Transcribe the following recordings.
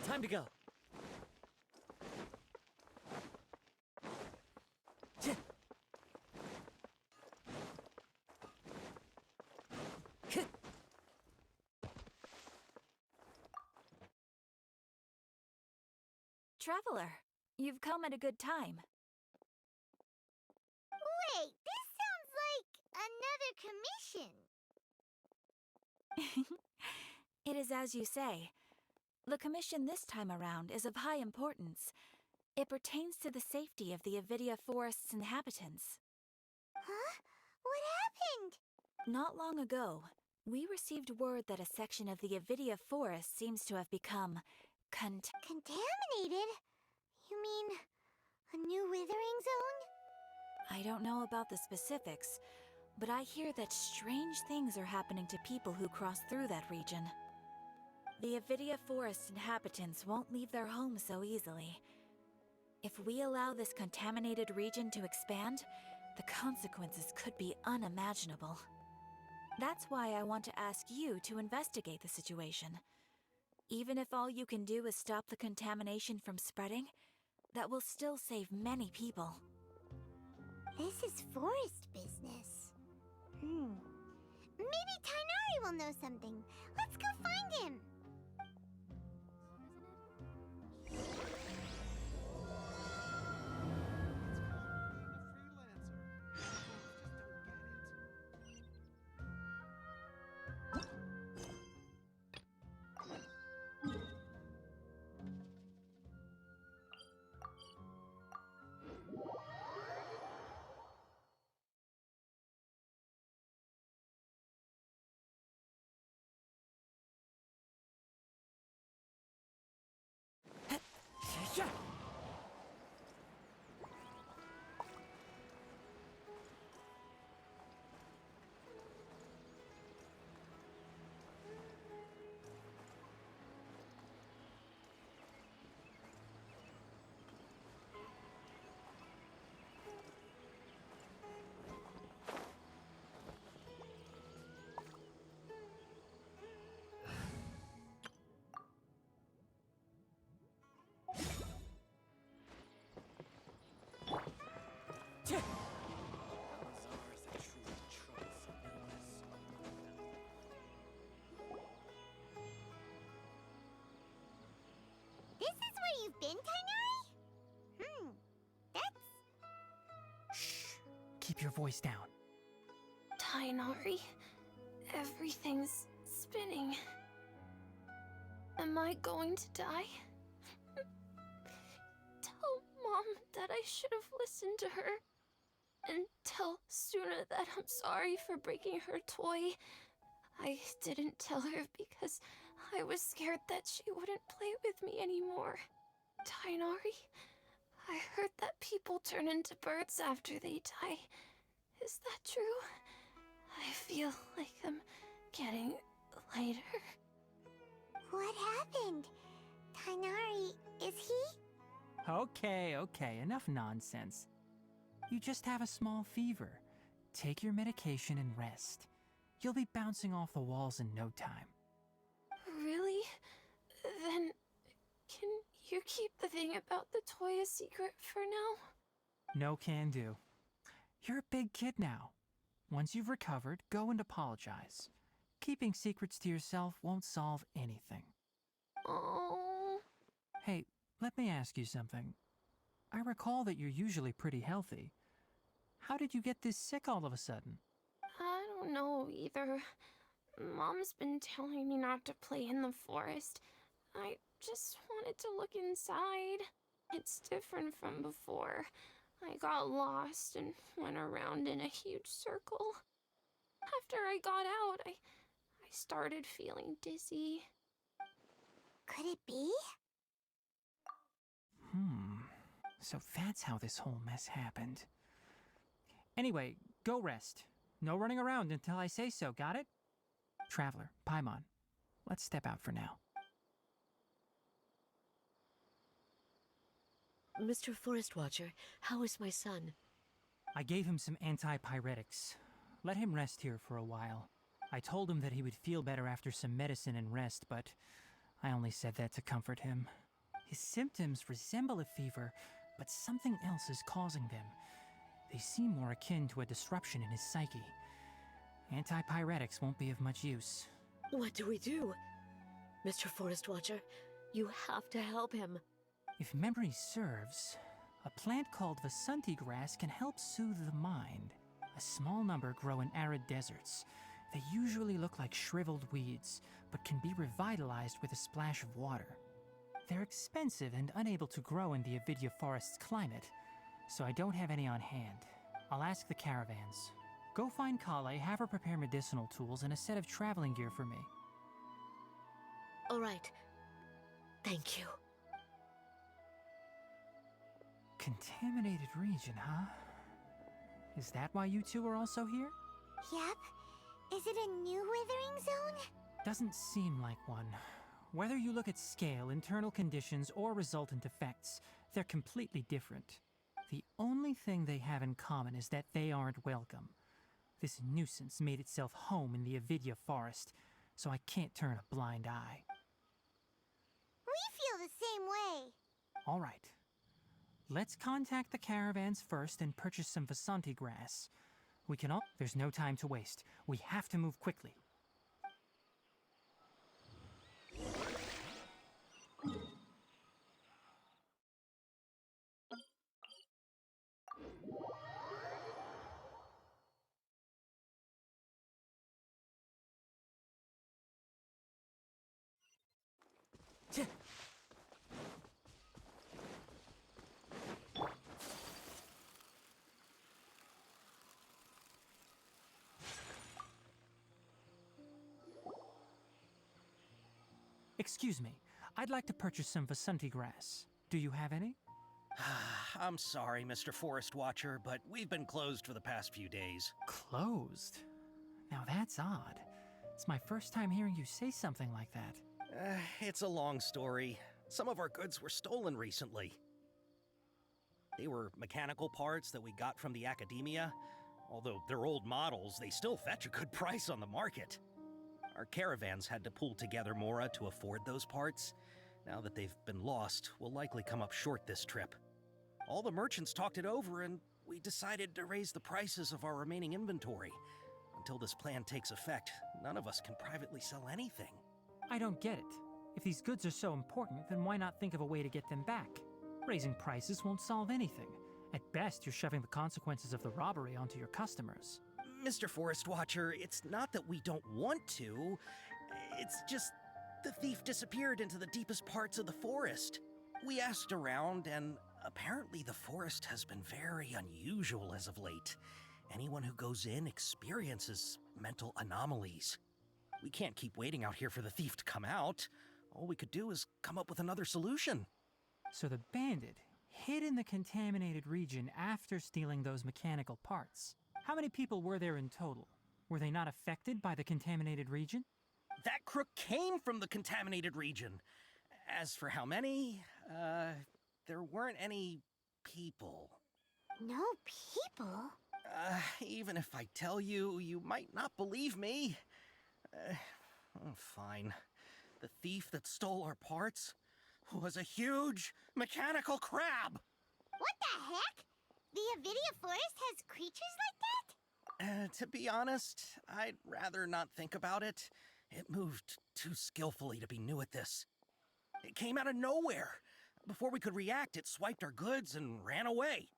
Time to go. Traveler, you've come at a good time. Wait, this sounds like another commission. It is as you say. The commission this time around is of high importance. It pertains to the safety of the Avidia Forest's inhabitants. Huh? What happened? Not long ago, we received word that a section of the Avidia Forest seems to have become Contaminated? You mean a new withering zone? I don't know about the specifics, but I hear that strange things are happening to people who cross through that region. The Avidia Forest inhabitants won't leave their homes so easily. If we allow this contaminated region to expand, the consequences could be unimaginable. That's why I want to ask you to investigate the situation. Even if all you can do is stop the contamination from spreading, that will still save many people. This is forest business. Maybe Tighnari will know something. Let's go find him. This is where you've been, Tighnari? That's... Shh! Keep your voice down. Tighnari, everything's spinning. Am I going to die? Tell Mom that I should have listened to her. And tell Suna that I'm sorry for breaking her toy. I didn't tell her because I was scared that she wouldn't play with me anymore. Tighnari, I heard that people turn into birds after they die. Is that true? I feel like I'm getting lighter. What happened? Tighnari, is he? Okay, enough nonsense. You just have a small fever. Take your medication and rest. You'll be bouncing off the walls in no time. Really? Then, can you keep the thing about the toy a secret for now? No can do. You're a big kid now. Once you've recovered, go and apologize. Keeping secrets to yourself won't solve anything. Oh. Hey, let me ask you something. I recall that you're usually pretty healthy. How did you get this sick all of a sudden? I don't know either. Mom's been telling me not to play in the forest. I just wanted to look inside. It's different from before. I got lost and went around in a huge circle. After I got out, I started feeling dizzy. Could it be? So that's how this whole mess happened. Anyway, go rest. No running around until I say so, got it? Traveler, Paimon, let's step out for now. Mr. Forest Watcher, how is my son? I gave him some antipyretics. Let him rest here for a while. I told him that he would feel better after some medicine and rest, but I only said that to comfort him. His symptoms resemble a fever, but something else is causing them. They seem more akin to a disruption in his psyche. Antipyretics won't be of much use. What do we do? Mr. Forest Watcher, you have to help him. If memory serves, a plant called Vasanti grass can help soothe the mind. A small number grow in arid deserts. They usually look like shriveled weeds, but can be revitalized with a splash of water. They're expensive and unable to grow in the Avidya forest's climate, so I don't have any on hand. I'll ask the caravans. Go find Kale, have her prepare medicinal tools and a set of traveling gear for me. All right. Thank you. Contaminated region, huh? Is that why you two are also here? Yep. Is it a new withering zone? Doesn't seem like one. Whether you look at scale, internal conditions, or resultant effects, they're completely different. The only thing they have in common is that they aren't welcome. This nuisance made itself home in the Avidya forest, so I can't turn a blind eye. We feel the same way. All right. Let's contact the caravans first and purchase some Vasanti grass. We can all... There's no time to waste. We have to move quickly. Excuse me. I'd like to purchase some Vasanti grass. Do you have any? I'm sorry, Mr. Forest Watcher, but we've been closed for the past few days. Closed? Now that's odd. It's my first time hearing you say something like that. It's a long story. Some of our goods were stolen recently. They were mechanical parts that we got from the academia. Although they're old models, they still fetch a good price on the market. Our caravans had to pool together Mora to afford those parts. Now that they've been lost, we'll likely come up short this trip. All the merchants talked it over, and we decided to raise the prices of our remaining inventory. Until this plan takes effect, none of us can privately sell anything. I don't get it. If these goods are so important, then why not think of a way to get them back? Raising prices won't solve anything. At best, you're shoving the consequences of the robbery onto your customers. Mr. Forest Watcher, it's not that we don't want to. It's just the thief disappeared into the deepest parts of the forest. We asked around, and apparently the forest has been very unusual as of late. Anyone who goes in experiences mental anomalies. We can't keep waiting out here for the thief to come out. All we could do is come up with another solution. So the bandit hid in the contaminated region after stealing those mechanical parts. How many people were there in total? Were they not affected by the contaminated region? That crook came from the contaminated region. As for how many, there weren't any people. No people? Even if I tell you, you might not believe me. Fine. The thief that stole our parts was a huge mechanical crab. What the heck? The Avidya forest has creatures like that? To be honest, I'd rather not think about it. It moved too skillfully to be new at this. It came out of nowhere. Before we could react, it swiped our goods and ran away.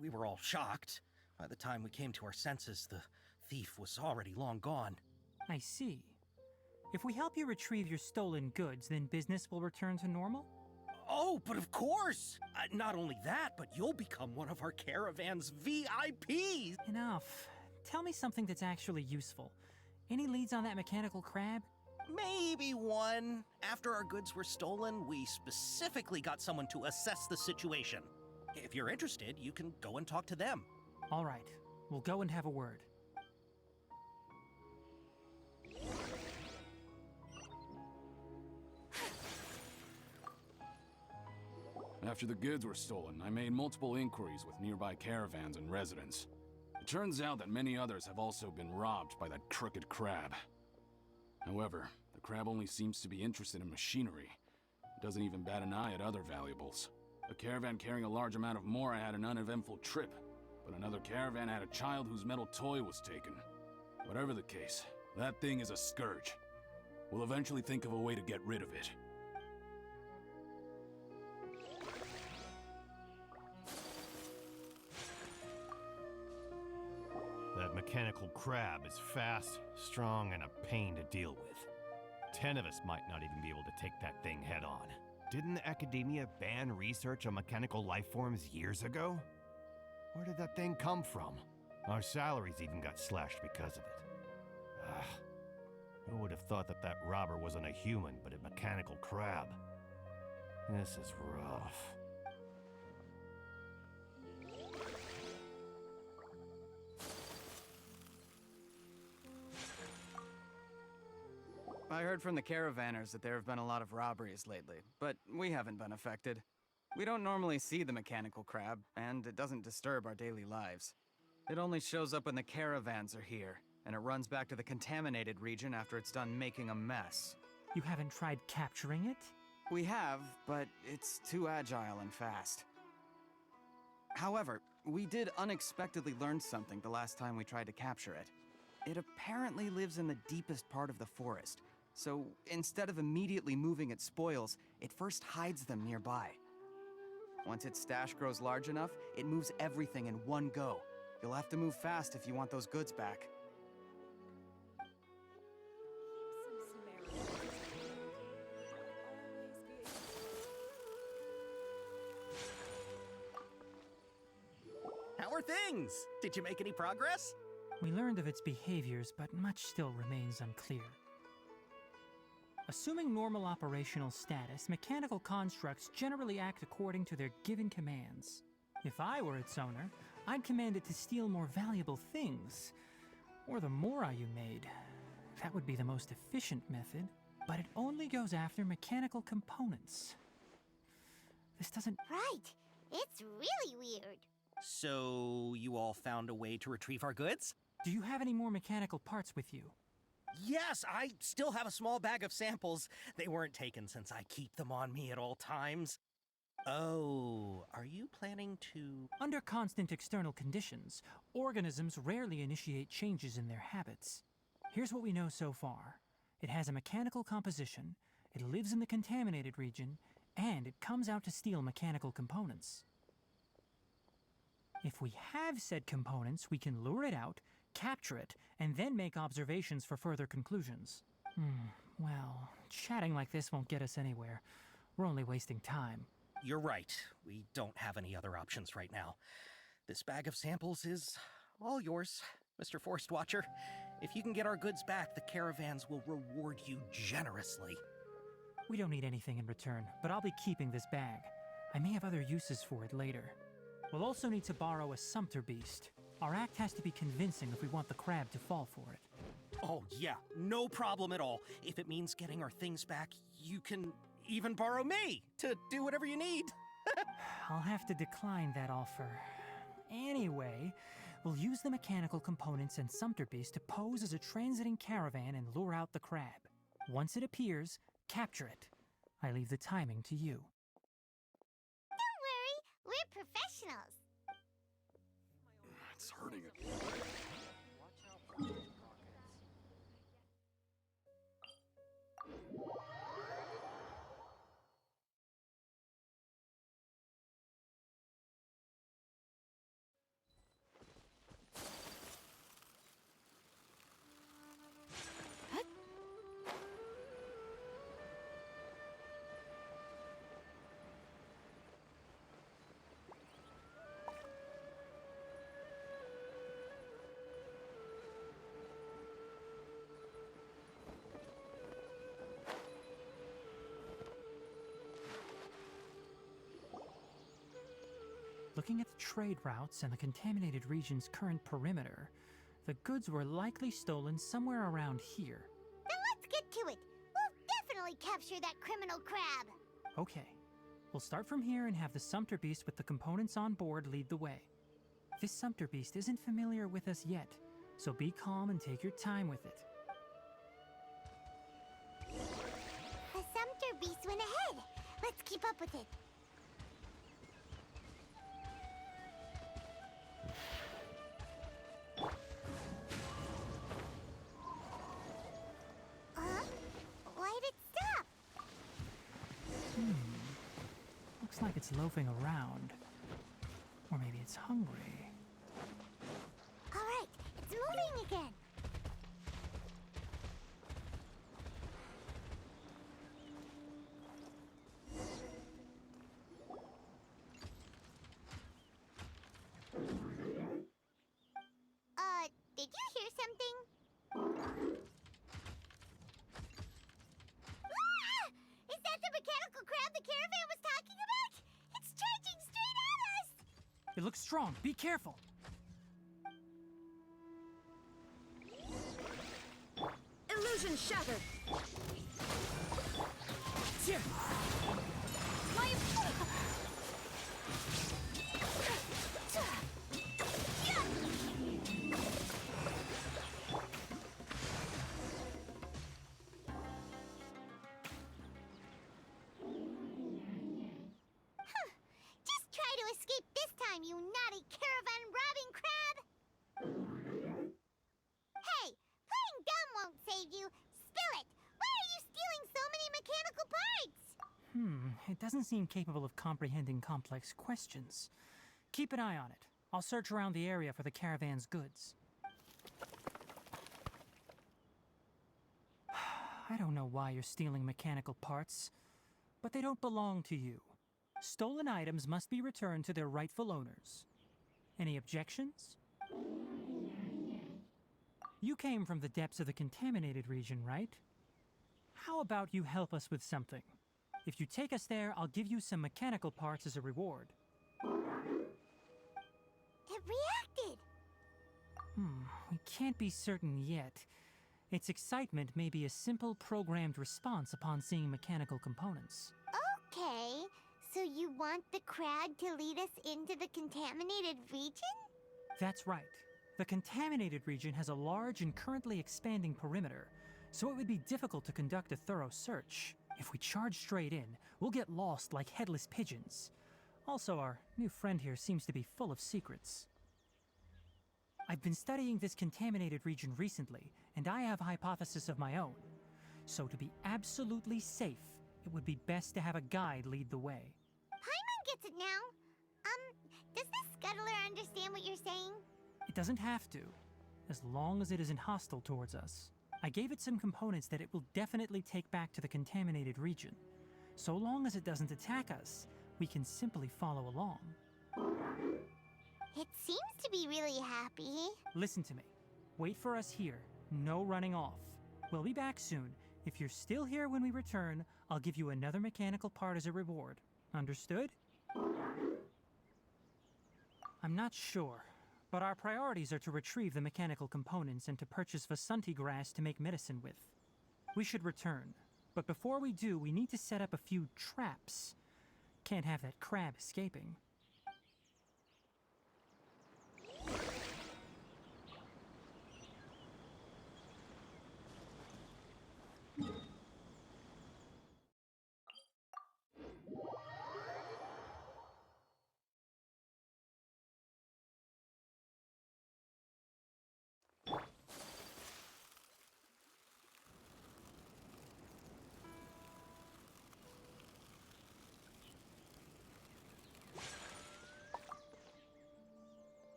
We were all shocked. By the time we came to our senses, the thief was already long gone. I see. If we help you retrieve your stolen goods, then business will return to normal? Oh, but of course! Not only that, but you'll become one of our caravan's VIPs! Enough. Tell me something that's actually useful. Any leads on that mechanical crab? Maybe one. After our goods were stolen, we specifically got someone to assess the situation. If you're interested, you can go and talk to them. All right. We'll go and have a word. After the goods were stolen, I made multiple inquiries with nearby caravans and residents. It turns out that many others have also been robbed by that crooked crab. However, the crab only seems to be interested in machinery. It doesn't even bat an eye at other valuables. A caravan carrying a large amount of Mora had an uneventful trip, but another caravan had a child whose metal toy was taken. Whatever the case, that thing is a scourge. We'll eventually think of a way to get rid of it. That mechanical crab is fast, strong, and a pain to deal with. 10 of us might not even be able to take that thing head on. Didn't academia ban research on mechanical life forms years ago? Where did that thing come from? Our salaries even got slashed because of it. Who would have thought that that robber wasn't a human, but a mechanical crab? This is rough. I heard from the caravanners that there have been a lot of robberies lately, but we haven't been affected. We don't normally see the mechanical crab, and it doesn't disturb our daily lives. It only shows up when the caravans are here, and it runs back to the contaminated region after it's done making a mess. You haven't tried capturing it? We have, but it's too agile and fast. However, we did unexpectedly learn something the last time we tried to capture it. It apparently lives in the deepest part of the forest, so instead of immediately moving its spoils, it first hides them nearby. Once its stash grows large enough, it moves everything in one go. You'll have to move fast if you want those goods back. How are things? Did you make any progress? We learned of its behaviors, but much still remains unclear. Assuming normal operational status, mechanical constructs generally act according to their given commands. If I were its owner, I'd command it to steal more valuable things, or the Mora you made. That would be the most efficient method, but it only goes after mechanical components. This doesn't... Right. It's really weird. So, you all found a way to retrieve our goods? Do you have any more mechanical parts with you? Yes, I still have a small bag of samples. They weren't taken since I keep them on me at all times. Oh, are you planning to... Under constant external conditions, organisms rarely initiate changes in their habits. Here's what we know so far. It has a mechanical composition, it lives in the contaminated region, and it comes out to steal mechanical components. If we have said components, we can lure it out, capture it, and then make observations for further conclusions. Well, chatting like this won't get us anywhere. We're only wasting time. You're right. We don't have any other options right now. This bag of samples is all yours, Mr. Forest Watcher. If you can get our goods back, the caravans will reward you generously. We don't need anything in return, but I'll be keeping this bag. I may have other uses for it later. We'll also need to borrow a sumpter beast. Our act has to be convincing if we want the crab to fall for it. Oh, yeah, no problem at all. If it means getting our things back, you can even borrow me to do whatever you need. I'll have to decline that offer. Anyway, we'll use the mechanical components and sumpter beast to pose as a transiting caravan and lure out the crab. Once it appears, capture it. I leave the timing to you. Don't worry, we're professionals. It's hurting it. Looking at the trade routes and the contaminated region's current perimeter, the goods were likely stolen somewhere around here. Then let's get to it. We'll definitely capture that criminal crab. Okay, we'll start from here and have the sumpter beast with the components on board lead the way. This sumpter beast isn't familiar with us yet, so be calm and take your time with it. up with it. Why'd it stop? Looks like it's loafing around. Or maybe it's hungry. All right, it's moving again. Did you hear something? Ah! Is that the mechanical crab the caravan was talking about? It's charging straight at us! It looks strong. Be careful. Illusion shattered. My... Just try to escape this time, you naughty caravan robbing crab! Hey, playing dumb won't save you. Spill it! Why are you stealing so many mechanical parts? It doesn't seem capable of comprehending complex questions. Keep an eye on it. I'll search around the area for the caravan's goods. I don't know why you're stealing mechanical parts, but they don't belong to you. Stolen items must be returned to their rightful owners. Any objections? You came from the depths of the contaminated region, right? How about you help us with something? If you take us there, I'll give you some mechanical parts as a reward. It reacted! We can't be certain yet. Its excitement may be a simple programmed response upon seeing mechanical components. Okay, so you want the crab to lead us into the contaminated region? That's right. The contaminated region has a large and currently expanding perimeter, so it would be difficult to conduct a thorough search. If we charge straight in, we'll get lost like headless pigeons. Also, our new friend here seems to be full of secrets. I've been studying this contaminated region recently, and I have a hypothesis of my own. So to be absolutely safe, it would be best to have a guide lead the way. Paimon gets it now. Does this scuttler understand what you're saying? It doesn't have to, as long as it isn't hostile towards us. I gave it some components that it will definitely take back to the contaminated region. So long as it doesn't attack us, we can simply follow along. It seems to be really happy. Listen to me. Wait for us here. No running off. We'll be back soon. If you're still here when we return, I'll give you another mechanical part as a reward. Understood? I'm not sure, but our priorities are to retrieve the mechanical components and to purchase Vasanti grass to make medicine with. We should return, but before we do, we need to set up a few traps. Can't have that crab escaping.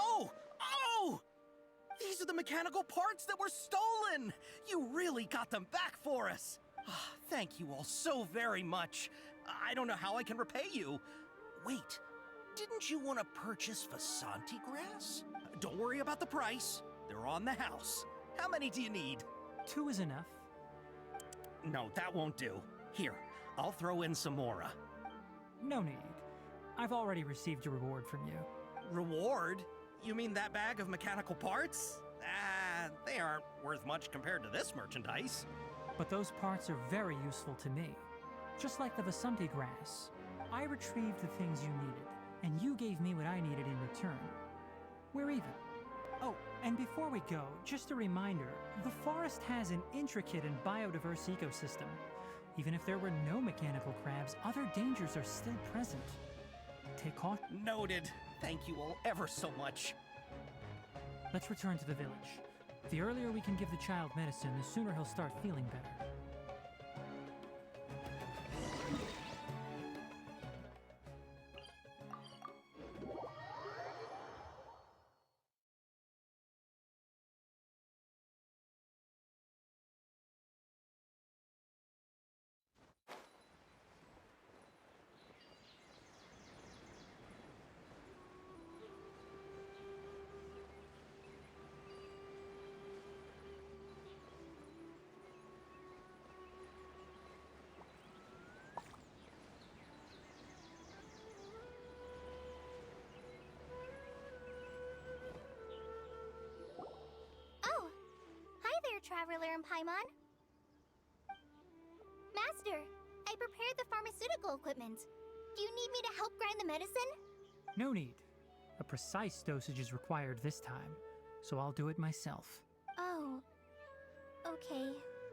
Oh! These are the mechanical parts that were stolen! You really got them back for us! Thank you all so very much. I don't know how I can repay you. Wait, didn't you want to purchase Vasanti grass? Don't worry about the price. They're on the house. How many do you need? 2 is enough. No, that won't do. Here, I'll throw in some more. No need. I've already received a reward from you. Reward? You mean that bag of mechanical parts? They aren't worth much compared to this merchandise. But those parts are very useful to me. Just like the Vasanti grass. I retrieved the things you needed, and you gave me what I needed in return. We're even. Oh, and before we go, just a reminder, the forest has an intricate and biodiverse ecosystem. Even if there were no mechanical crabs, other dangers are still present. Take caution. Noted. Thank you all ever so much. Let's return to the village. The earlier we can give the child medicine, the sooner he'll start feeling better. Oh, hi there, Traveler and Paimon. Master, I prepared the pharmaceutical equipment. Do you need me to help grind the medicine? No need. A precise dosage is required this time, so I'll do it myself. Oh, okay.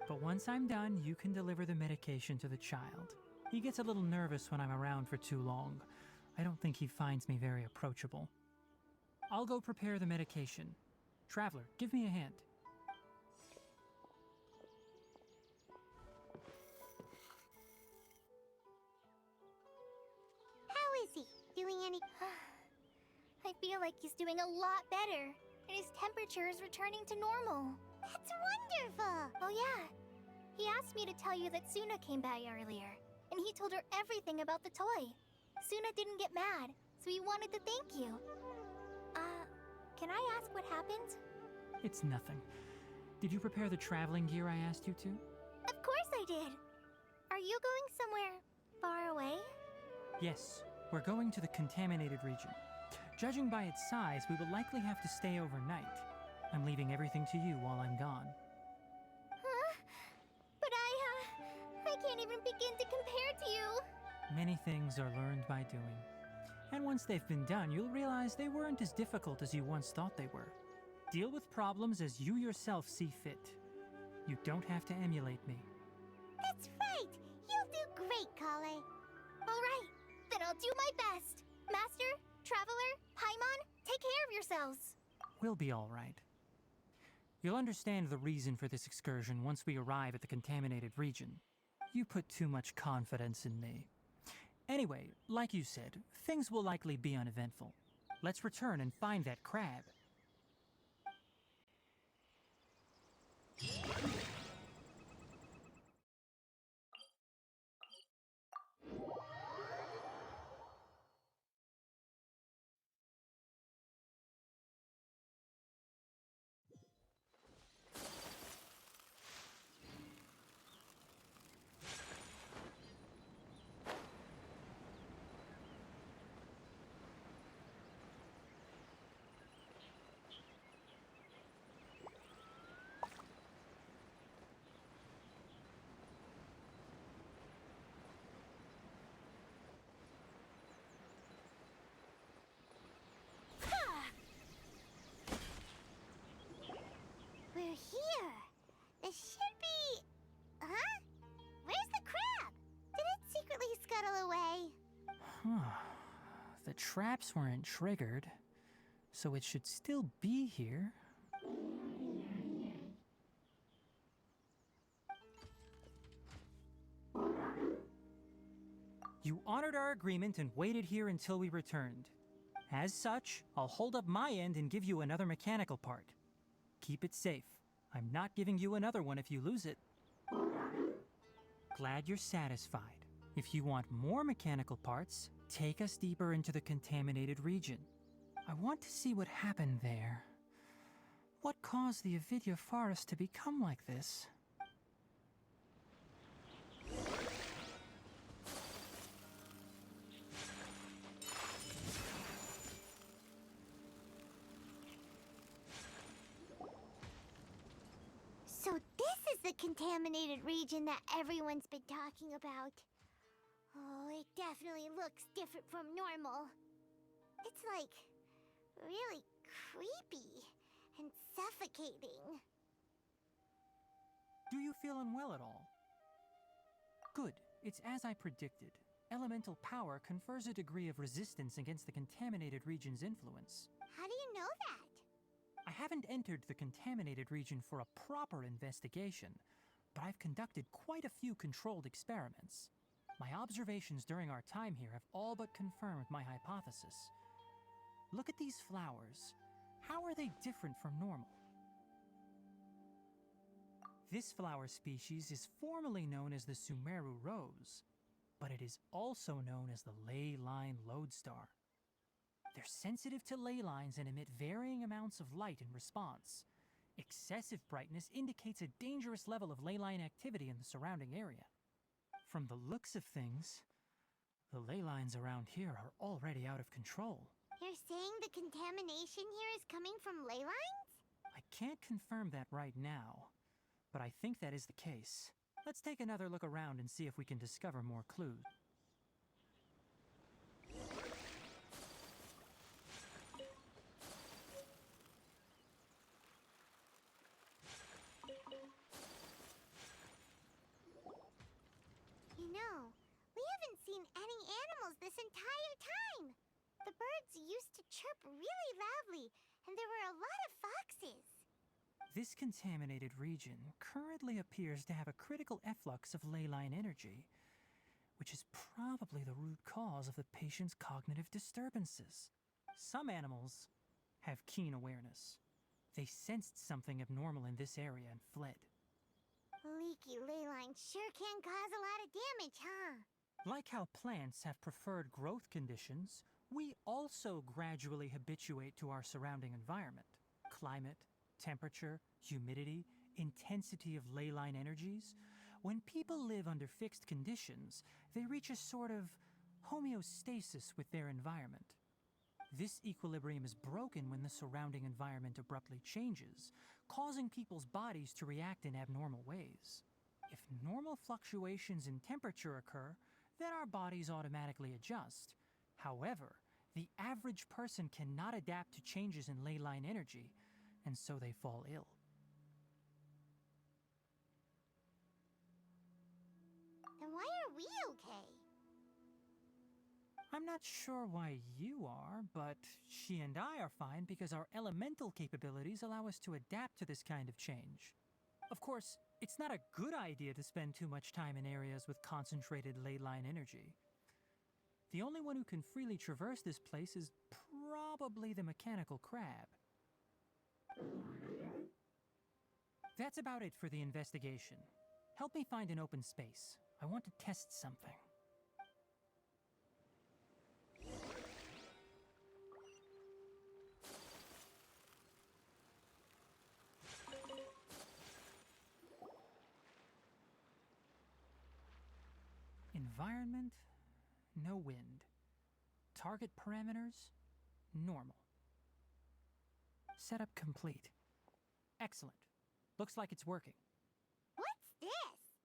But once I'm done, you can deliver the medication to the child. He gets a little nervous when I'm around for too long. I don't think he finds me very approachable. I'll go prepare the medication. Traveler, give me a hand. How is he? Doing any... I feel like he's doing a lot better, and his temperature is returning to normal. That's wonderful! Oh yeah, he asked me to tell you that Suna came by earlier, and he told her everything about the toy. Suna didn't get mad, so he wanted to thank you. Can I ask what happened? It's nothing. Did you prepare the traveling gear I asked you to? Of course I did! Are you going somewhere far away? Yes, we're going to the contaminated region. Judging by its size, we will likely have to stay overnight. I'm leaving everything to you while I'm gone. Huh? But I can't even begin to compare to you. Many things are learned by doing. And once they've been done, you'll realize they weren't as difficult as you once thought they were. Deal with problems as you yourself see fit. You don't have to emulate me. That's right! You'll do great, Kale. Alright, then I'll do my best. Master, Traveler, Paimon, take care of yourselves. We'll be all right. You'll understand the reason for this excursion once we arrive at the contaminated region. You put too much confidence in me. Anyway, like you said, things will likely be uneventful. Let's return and find that crab. We're here. This should be... Huh? Where's the crab? Did it secretly scuttle away? The traps weren't triggered, so it should still be here. You honored our agreement and waited here until we returned. As such, I'll hold up my end and give you another mechanical part. Keep it safe. I'm not giving you another one if you lose it. Glad you're satisfied. If you want more mechanical parts, take us deeper into the contaminated region. I want to see what happened there. What caused the Avidya forest to become like this? So this is the contaminated region that everyone's been talking about. Oh, it definitely looks different from normal. It's like really creepy and suffocating. Do you feel unwell at all? Good. It's as I predicted. Elemental power confers a degree of resistance against the contaminated region's influence. How do you know that? I haven't entered the contaminated region for a proper investigation, but I've conducted quite a few controlled experiments. My observations during our time here have all but confirmed my hypothesis. Look at these flowers. How are they different from normal? This flower species is formally known as the Sumeru rose, but it is also known as the ley line lodestar. They're sensitive to ley lines and emit varying amounts of light in response. Excessive brightness indicates a dangerous level of ley line activity in the surrounding area. From the looks of things, the ley lines around here are already out of control. You're saying the contamination here is coming from ley lines? I can't confirm that right now, but I think that is the case. Let's take another look around and see if we can discover more clues. You know, we haven't seen any animals this entire time. The birds used to chirp really loudly, and there were a lot of foxes. This contaminated region currently appears to have a critical efflux of ley line energy, which is probably the root cause of the patient's cognitive disturbances. Some animals have keen awareness. They sensed something abnormal in this area and fled. Leaky ley lines sure can cause a lot of damage, huh? Like how plants have preferred growth conditions, we also gradually habituate to our surrounding environment. Climate, temperature, humidity, intensity of ley line energies. When people live under fixed conditions, they reach a sort of homeostasis with their environment. This equilibrium is broken when the surrounding environment abruptly changes, causing people's bodies to react in abnormal ways. If normal fluctuations in temperature occur, then our bodies automatically adjust. However, the average person cannot adapt to changes in ley line energy, and so they fall ill. Then why are we okay? I'm not sure why you are, but she and I are fine because our elemental capabilities allow us to adapt to this kind of change. Of course, it's not a good idea to spend too much time in areas with concentrated ley line energy. The only one who can freely traverse this place is probably the mechanical crab. That's about it for the investigation. Help me find an open space. I want to test something. Environment, no wind. Target parameters, normal. Setup complete. Excellent. Looks like it's working. What's this?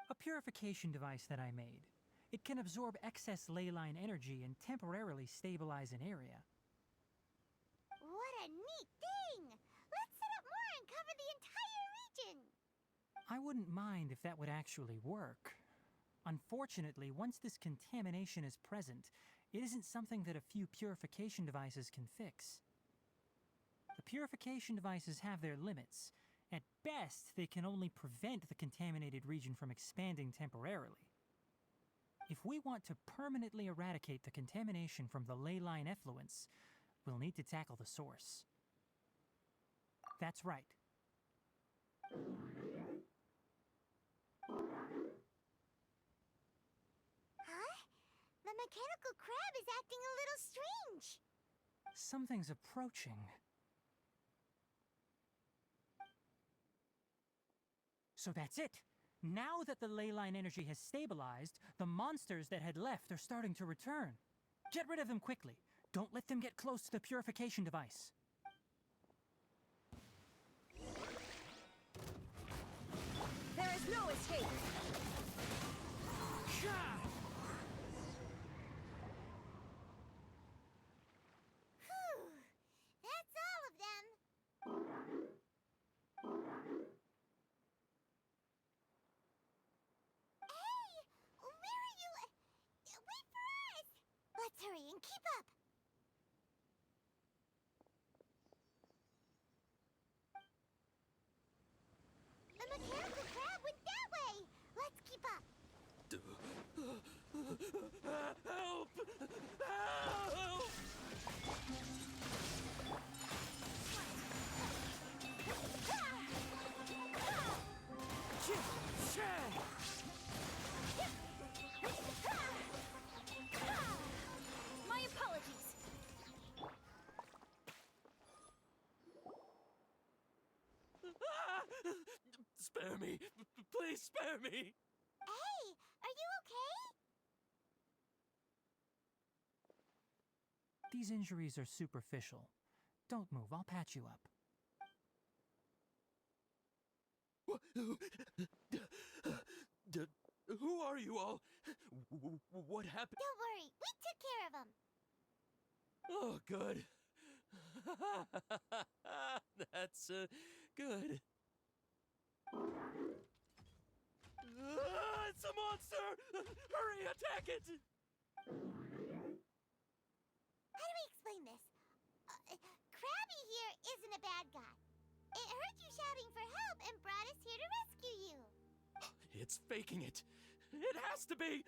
A purification device that I made. It can absorb excess ley line energy and temporarily stabilize an area. What a neat thing! Let's set up more and cover the entire region! I wouldn't mind if that would actually work. Unfortunately, once this contamination is present, it isn't something that a few purification devices can fix. The purification devices have their limits. At best, they can only prevent the contaminated region from expanding temporarily. If we want to permanently eradicate the contamination from the ley line effluence, we'll need to tackle the source. That's right. Huh? The mechanical crab is acting a little strange. Something's approaching. So that's it. Now that the ley line energy has stabilized, the monsters that had left are starting to return. Get rid of them quickly. Don't let them get close to the purification device. There is no escape! Whew! That's all of them! Hey! My apologies. Spare me. Please spare me. Hey, are you okay? These injuries are superficial. Don't move, I'll patch you up. Who are you all? What happened? Don't worry, we took care of him. Oh, good. That's good. It's a monster! Hurry, attack it! How do we explain this? Krabby here isn't a bad guy. It heard you shouting for help and brought us here to rescue you. It's faking it. It has to be.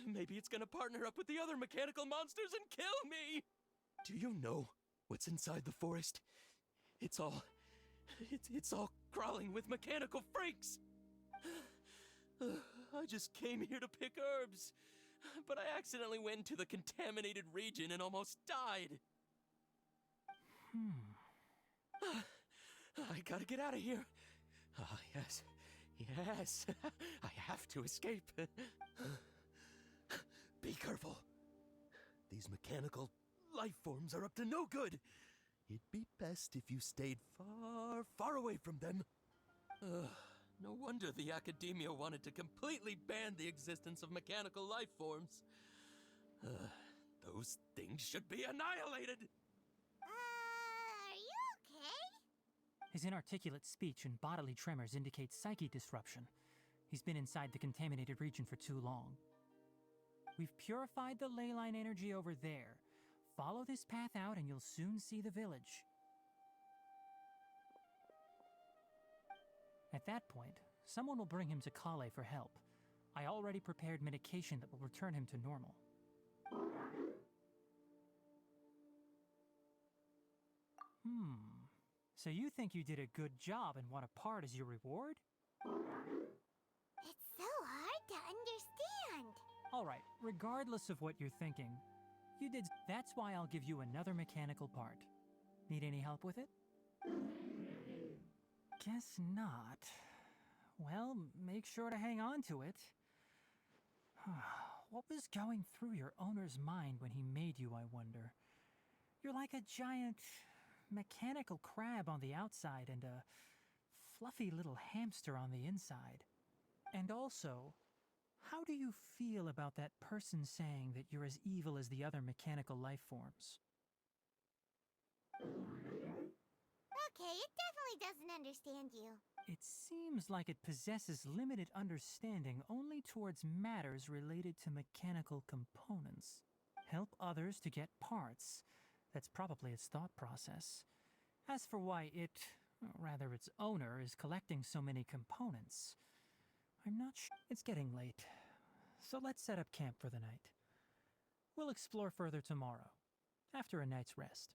Maybe it's gonna partner up with the other mechanical monsters and kill me. Do you know what's inside the forest? It's all crawling with mechanical freaks. I just came here to pick herbs, but I accidentally went into the contaminated region and almost died. I gotta get out of here. Ah, yes. Yes. I have to escape. Be careful. These mechanical life forms are up to no good. It'd be best if you stayed far, far away from them. No wonder the Academia wanted to completely ban the existence of mechanical life forms. Those things should be annihilated! Are you okay? His inarticulate speech and bodily tremors indicate psyche disruption. He's been inside the contaminated region for too long. We've purified the ley line energy over there. Follow this path out and you'll soon see the village. At that point, someone will bring him to Kale for help. I already prepared medication that will return him to normal. So you think you did a good job and want a part as your reward? It's so hard to understand. Alright, regardless of what you're thinking, you did. That's why I'll give you another mechanical part. Need any help with it? Guess not. Well, make sure to hang on to it. What was going through your owner's mind when he made you, I wonder? You're like a giant mechanical crab on the outside and a fluffy little hamster on the inside. And also, how do you feel about that person saying that you're as evil as the other mechanical life forms? Okay, it definitely doesn't understand you. It seems like it possesses limited understanding only towards matters related to mechanical components. Help others to get parts. That's probably its thought process. As for why it, or rather its owner, is collecting so many components, I'm not sure. It's getting late, so let's set up camp for the night. We'll explore further tomorrow, after a night's rest.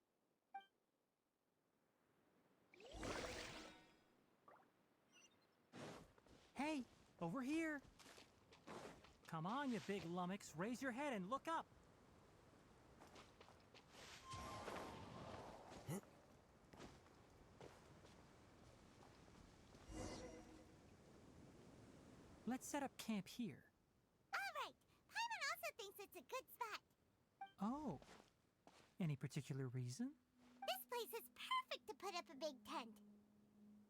Hey, over here! Come on, you big lummox, raise your head and look up! Let's set up camp here. All right. Paimon also thinks it's a good spot. Oh. Any particular reason? This place is perfect to put up a big tent.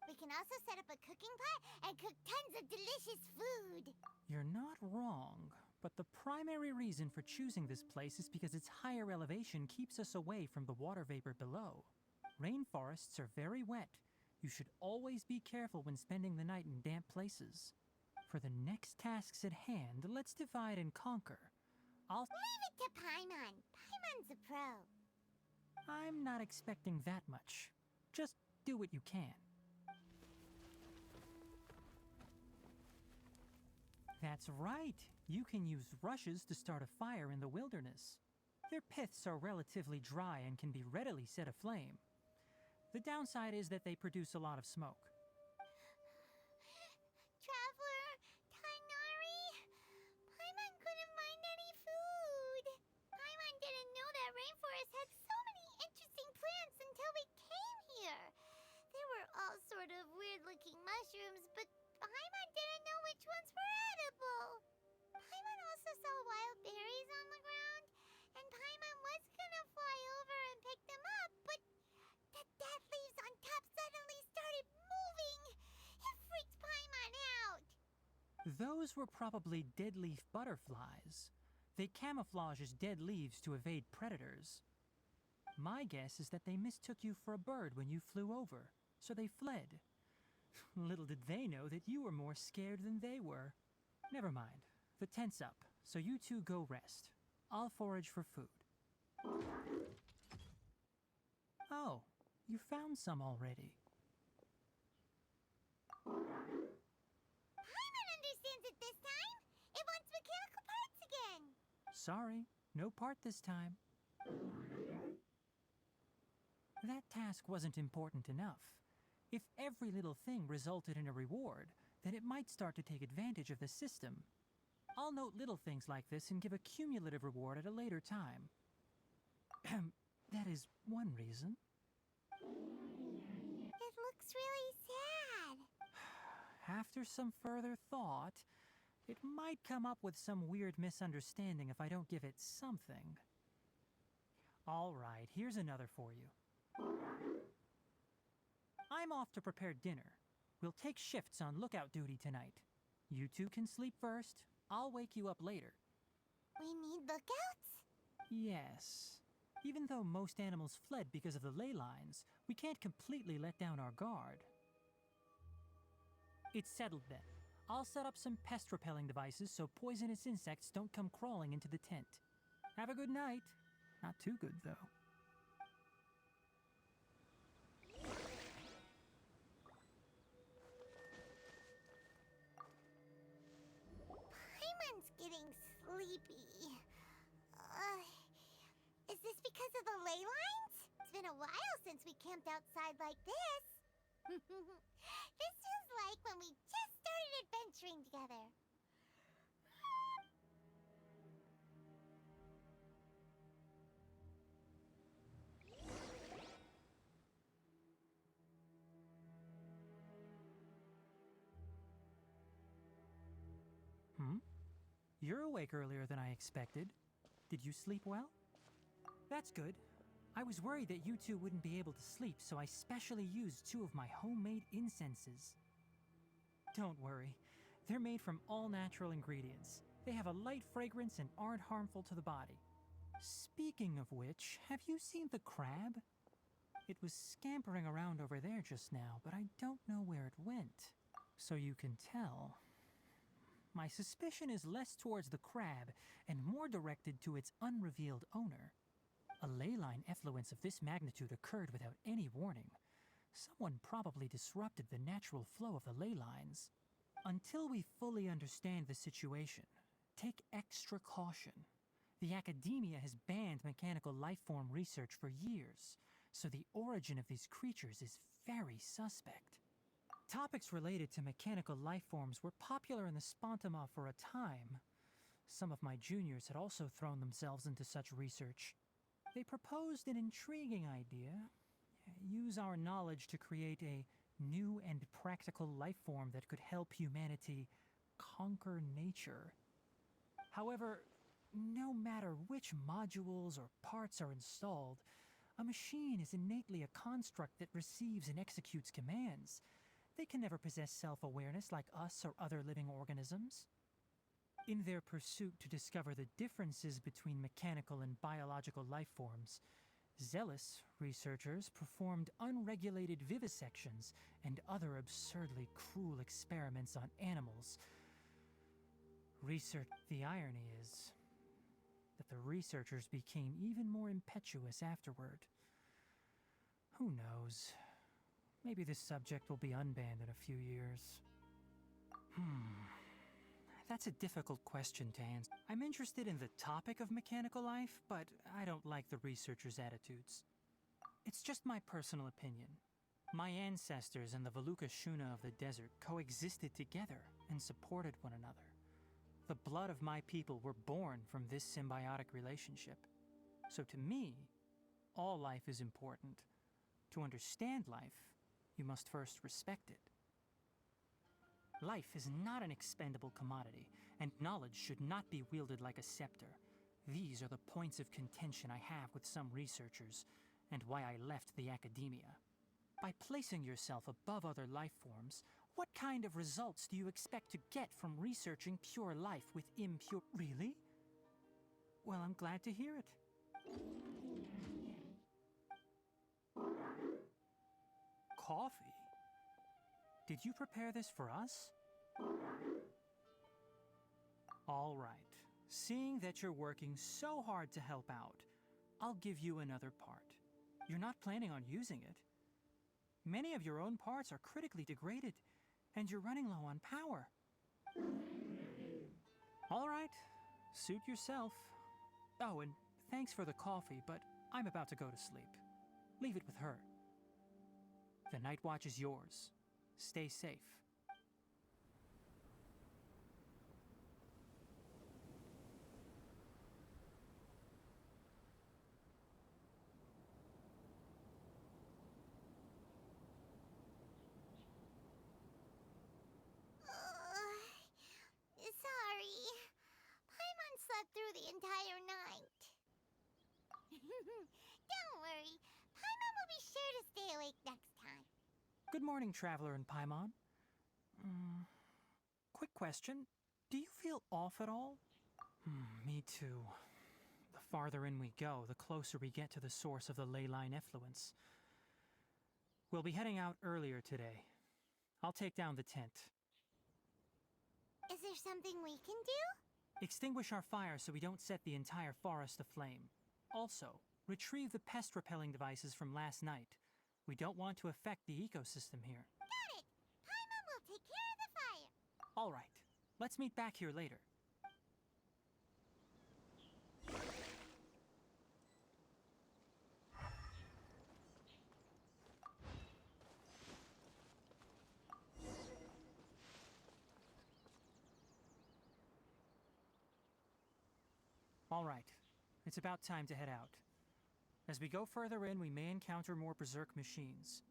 We can also set up a cooking pot and cook tons of delicious food. You're not wrong, but the primary reason for choosing this place is because its higher elevation keeps us away from the water vapor below. Rainforests are very wet. You should always be careful when spending the night in damp places. For the next tasks at hand, let's divide and conquer. I'll Leave it to Paimon. Paimon's a pro. I'm not expecting that much. Just do what you can. That's right. You can use rushes to start a fire in the wilderness. Their piths are relatively dry and can be readily set aflame. The downside is that they produce a lot of smoke. Traveler, Those were probably dead leaf butterflies. They camouflage as dead leaves to evade predators. My guess is that they mistook you for a bird when you flew over, so they fled. Little did they know that you were more scared than they were. Never mind. The tent's up, so you two go rest. I'll forage for food. Oh, you found some already. Paimon understands it this time! It wants mechanical parts again! Sorry, no part this time. That task wasn't important enough. If every little thing resulted in a reward, then it might start to take advantage of the system. I'll note little things like this and give a cumulative reward at a later time. That is one reason. It looks really sad. After some further thought, it might come up with some weird misunderstanding if I don't give it something. All right, here's another for you. I'm off to prepare dinner. We'll take shifts on lookout duty tonight. You two can sleep first. I'll wake you up later. We need lookouts? Yes. Even though most animals fled because of the ley lines, we can't completely let down our guard. It's settled then. I'll set up some pest-repelling devices so poisonous insects don't come crawling into the tent. Have a good night. Not too good, though. Paimon's getting sleepy. Is this because of the ley lines? It's been a while since we camped outside like this. This feels like when we just started adventuring together. You're awake earlier than I expected. Did you sleep well? That's good. I was worried that you two wouldn't be able to sleep, so I specially used 2 of my homemade incenses. Don't worry. They're made from all natural ingredients. They have a light fragrance and aren't harmful to the body. Speaking of which, have you seen the crab? It was scampering around over there just now, but I don't know where it went. So you can tell. My suspicion is less towards the crab and more directed to its unrevealed owner. A ley line effluence of this magnitude occurred without any warning. Someone probably disrupted the natural flow of the ley lines. Until we fully understand the situation, take extra caution. The academia has banned mechanical lifeform research for years, so the origin of these creatures is very suspect. Topics related to mechanical lifeforms were popular in the Spontama for a time. Some of my juniors had also thrown themselves into such research. They proposed an intriguing idea. Use our knowledge to create a new and practical lifeform that could help humanity conquer nature. However, no matter which modules or parts are installed, a machine is innately a construct that receives and executes commands. They can never possess self-awareness like us or other living organisms. In their pursuit to discover the differences between mechanical and biological lifeforms, zealous researchers performed unregulated vivisections and other absurdly cruel experiments on animals. The irony is that the researchers became even more impetuous afterward. Who knows? Maybe this subject will be unbanned in a few years. That's a difficult question to answer. I'm interested in the topic of mechanical life, but I don't like the researchers' attitudes. It's just my personal opinion. My ancestors and the Veluca Shuna of the desert coexisted together and supported one another. The blood of my people were born from this symbiotic relationship. So to me, all life is important. To understand life, you must first respect it. Life is not an expendable commodity, and knowledge should not be wielded like a scepter. These are the points of contention I have with some researchers, and why I left the academia. By placing yourself above other life forms, What kind of results do you expect to get from researching pure life with impure... Really? Well, I'm glad to hear it. Coffee? Did you prepare this for us? All right. Seeing that you're working so hard to help out, I'll give you another part. You're not planning on using it. Many of your own parts are critically degraded, and you're running low on power. All right. Suit yourself. Oh, and thanks for the coffee, but I'm about to go to sleep. Leave it with her. The night watch is yours. Stay safe. Sorry. Paimon slept through the entire night. Don't worry. Paimon will be sure to stay awake next time. Good morning, Traveler and Paimon. Quick question. Do you feel off at all? Me too. The farther in we go, the closer we get to the source of the ley line effluence. We'll be heading out earlier today. I'll take down the tent. Is there something we can do? Extinguish our fire so we don't set the entire forest aflame. Also, retrieve the pest-repelling devices from last night. We don't want to affect the ecosystem here. Got it! Paimon will take care of the fire. All right. Let's meet back here later. All right. It's about time to head out. As we go further in, we may encounter more berserk machines.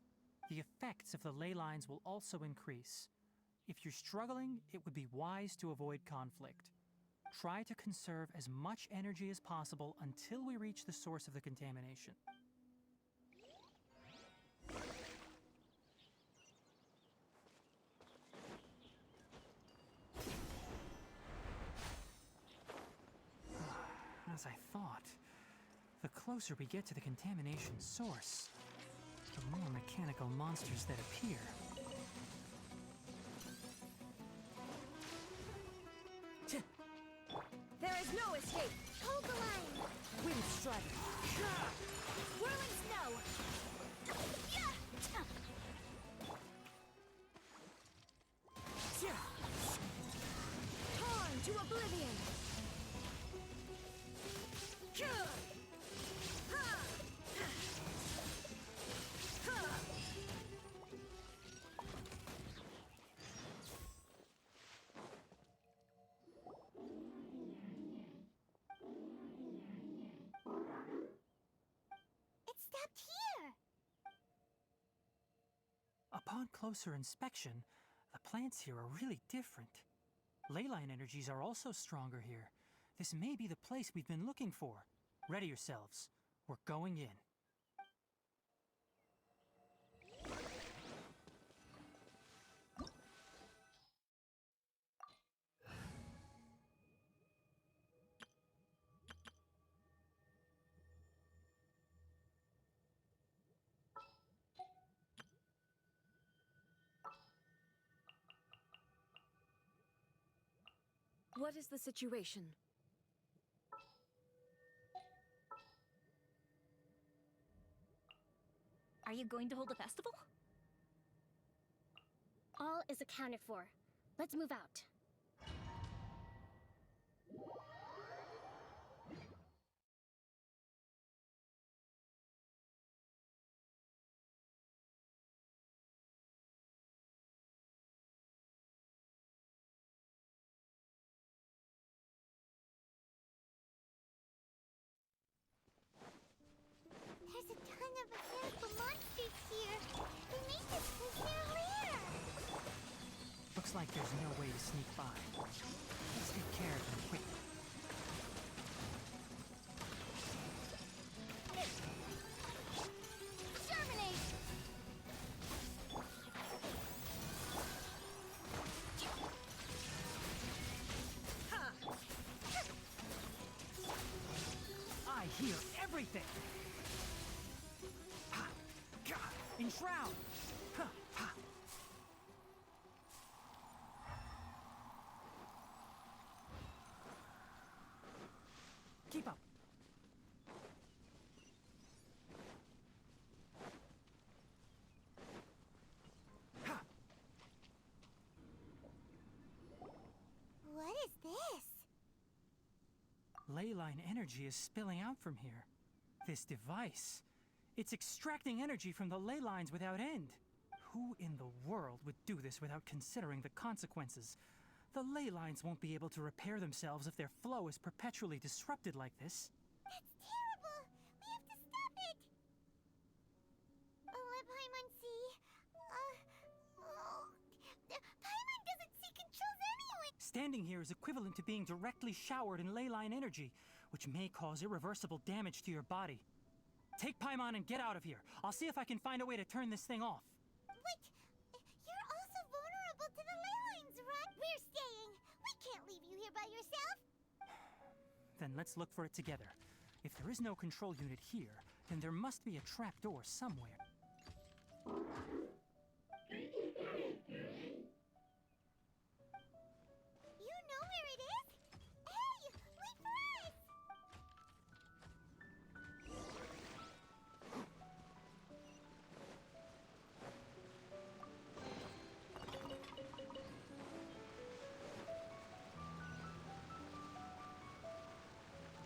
The effects of the ley lines will also increase. If you're struggling, it would be wise to avoid conflict. Try to conserve as much energy as possible until we reach the source of the contamination. As I thought, the closer we get to the contamination source, the more mechanical monsters that appear. There is no escape! Hold the line! Wind strike! Whirling snow! Torn to oblivion! It stopped here! Upon closer inspection, the plants here are really different. Ley line energies are also stronger here. This may be the place we've been looking for. Ready yourselves. We're going in. What is the situation? Are you going to hold a festival? All is accounted for. Let's move out. There's a ton of mechanical monsters here. They made this because they're rare. Looks like there's no way to sneak by. Let's take care of them quickly. Terminate! hear everything! Ha! Gah! Enshroud! Ha! Ha! Keep up. Ha! What is this? Leyline energy is spilling out from here. This device, it's extracting energy from the ley lines without end. Who in the world would do this without considering the consequences? The ley lines won't be able to repair themselves if their flow is perpetually disrupted like this. That's terrible! We have to stop it! Let Paimon see. Paimon doesn't see controls anyway! Standing here is equivalent to being directly showered in ley line energy, which may cause irreversible damage to your body. Take Paimon and get out of here. I'll see if I can find a way to turn this thing off. Wait! You're also vulnerable to the ley lines, right? We're staying! We can't leave you here by yourself! Then let's look for it together. If there is no control unit here, then there must be a trapdoor somewhere. You know where it is? Hey! Wait for us!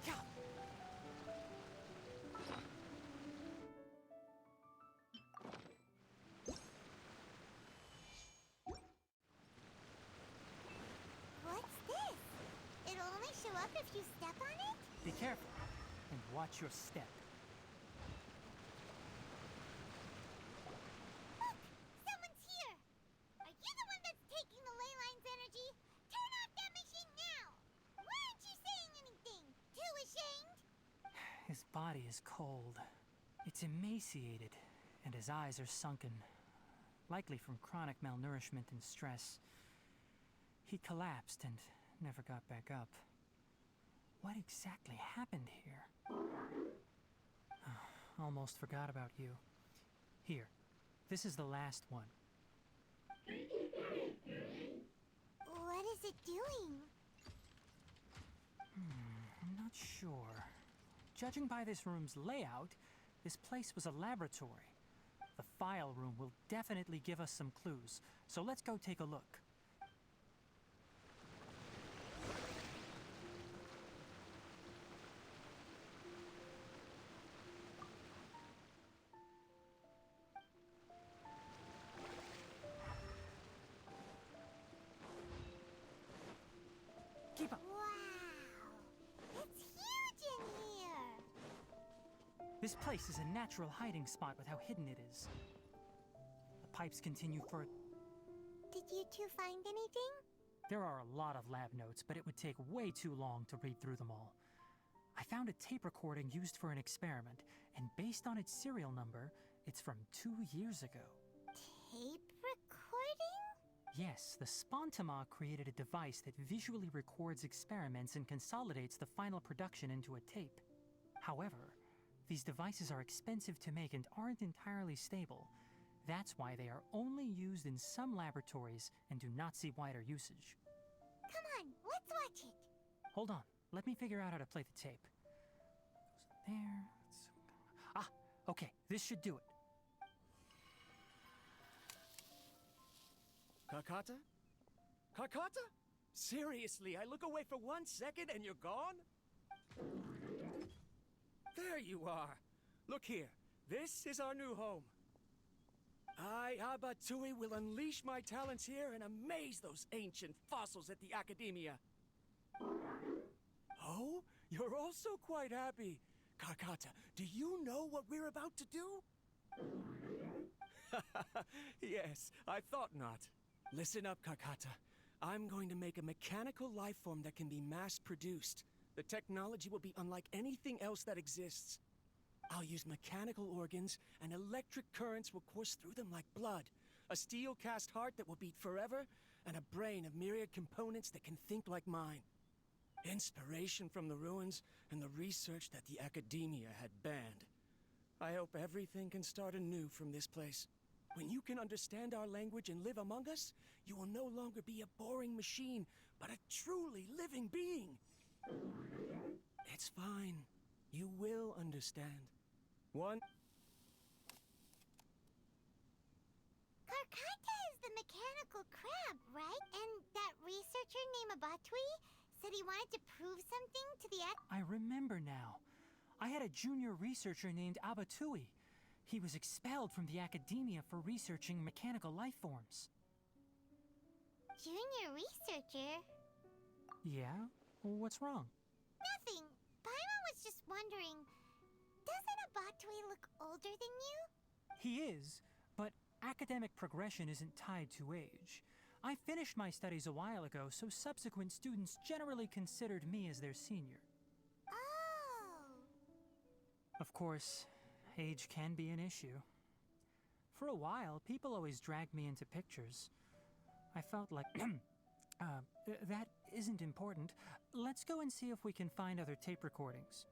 Yeah. What's this? It'll only show up if you step on it? Be careful and watch your step. Look! Someone's here! Are you the one that's taking the ley line's energy? Turn off that machine now! Why aren't you saying anything? Too ashamed? His body is cold. It's emaciated, and his eyes are sunken, likely from chronic malnourishment and stress. He collapsed and never got back up. What exactly happened here? Almost forgot about you. Here, this is the last one. What is it doing? I'm not sure. Judging by this room's layout, this place was a laboratory. The file room will definitely give us some clues, so let's go take a look. Keep up. Wow! It's huge in here! This place is a natural hiding spot with how hidden it is. The pipes continue for... Did you two find anything? There are a lot of lab notes, but it would take way too long to read through them all. I found a tape recording used for an experiment, and based on its serial number, it's from 2 years ago. Tape recording? Yes, the Spontama created a device that visually records experiments and consolidates the final production into a tape. However, these devices are expensive to make and aren't entirely stable. That's why they are only used in some laboratories and do not see wider usage. Come on, let's watch it! Hold on, let me figure out how to play the tape. Goes there. Ah, okay, this should do it. Kakata? Kakata? Seriously, I look away for 1 second and you're gone? There you are. Look here. This is our new home. I, Abatsui, will unleash my talents here and amaze those ancient fossils at the Academia. Oh, you're also quite happy. Kakata, do you know what we're about to do? Yes, I thought not. Listen up, Kakata. I'm going to make a mechanical life form that can be mass-produced. The technology will be unlike anything else that exists. I'll use mechanical organs, and electric currents will course through them like blood. A steel-cast heart that will beat forever, and a brain of myriad components that can think like mine. Inspiration from the ruins and the research that the academia had banned. I hope everything can start anew from this place. When you can understand our language and live among us, you will no longer be a boring machine, but a truly living being. It's fine. You will understand. One... Karkata is the mechanical crab, right? And that researcher named Abatui said he wanted to prove something to the I remember now. I had a junior researcher named Abatui. He was expelled from the academia for researching mechanical life forms. Junior researcher? Yeah? What's wrong? Nothing. Paimon was just wondering, doesn't Abatui look older than you? He is, but academic progression isn't tied to age. I finished my studies a while ago, so subsequent students generally considered me as their senior. Oh. Of course, age can be an issue. For a while, people always dragged me into pictures. I felt like, that isn't important. Let's go and see if we can find other tape recordings.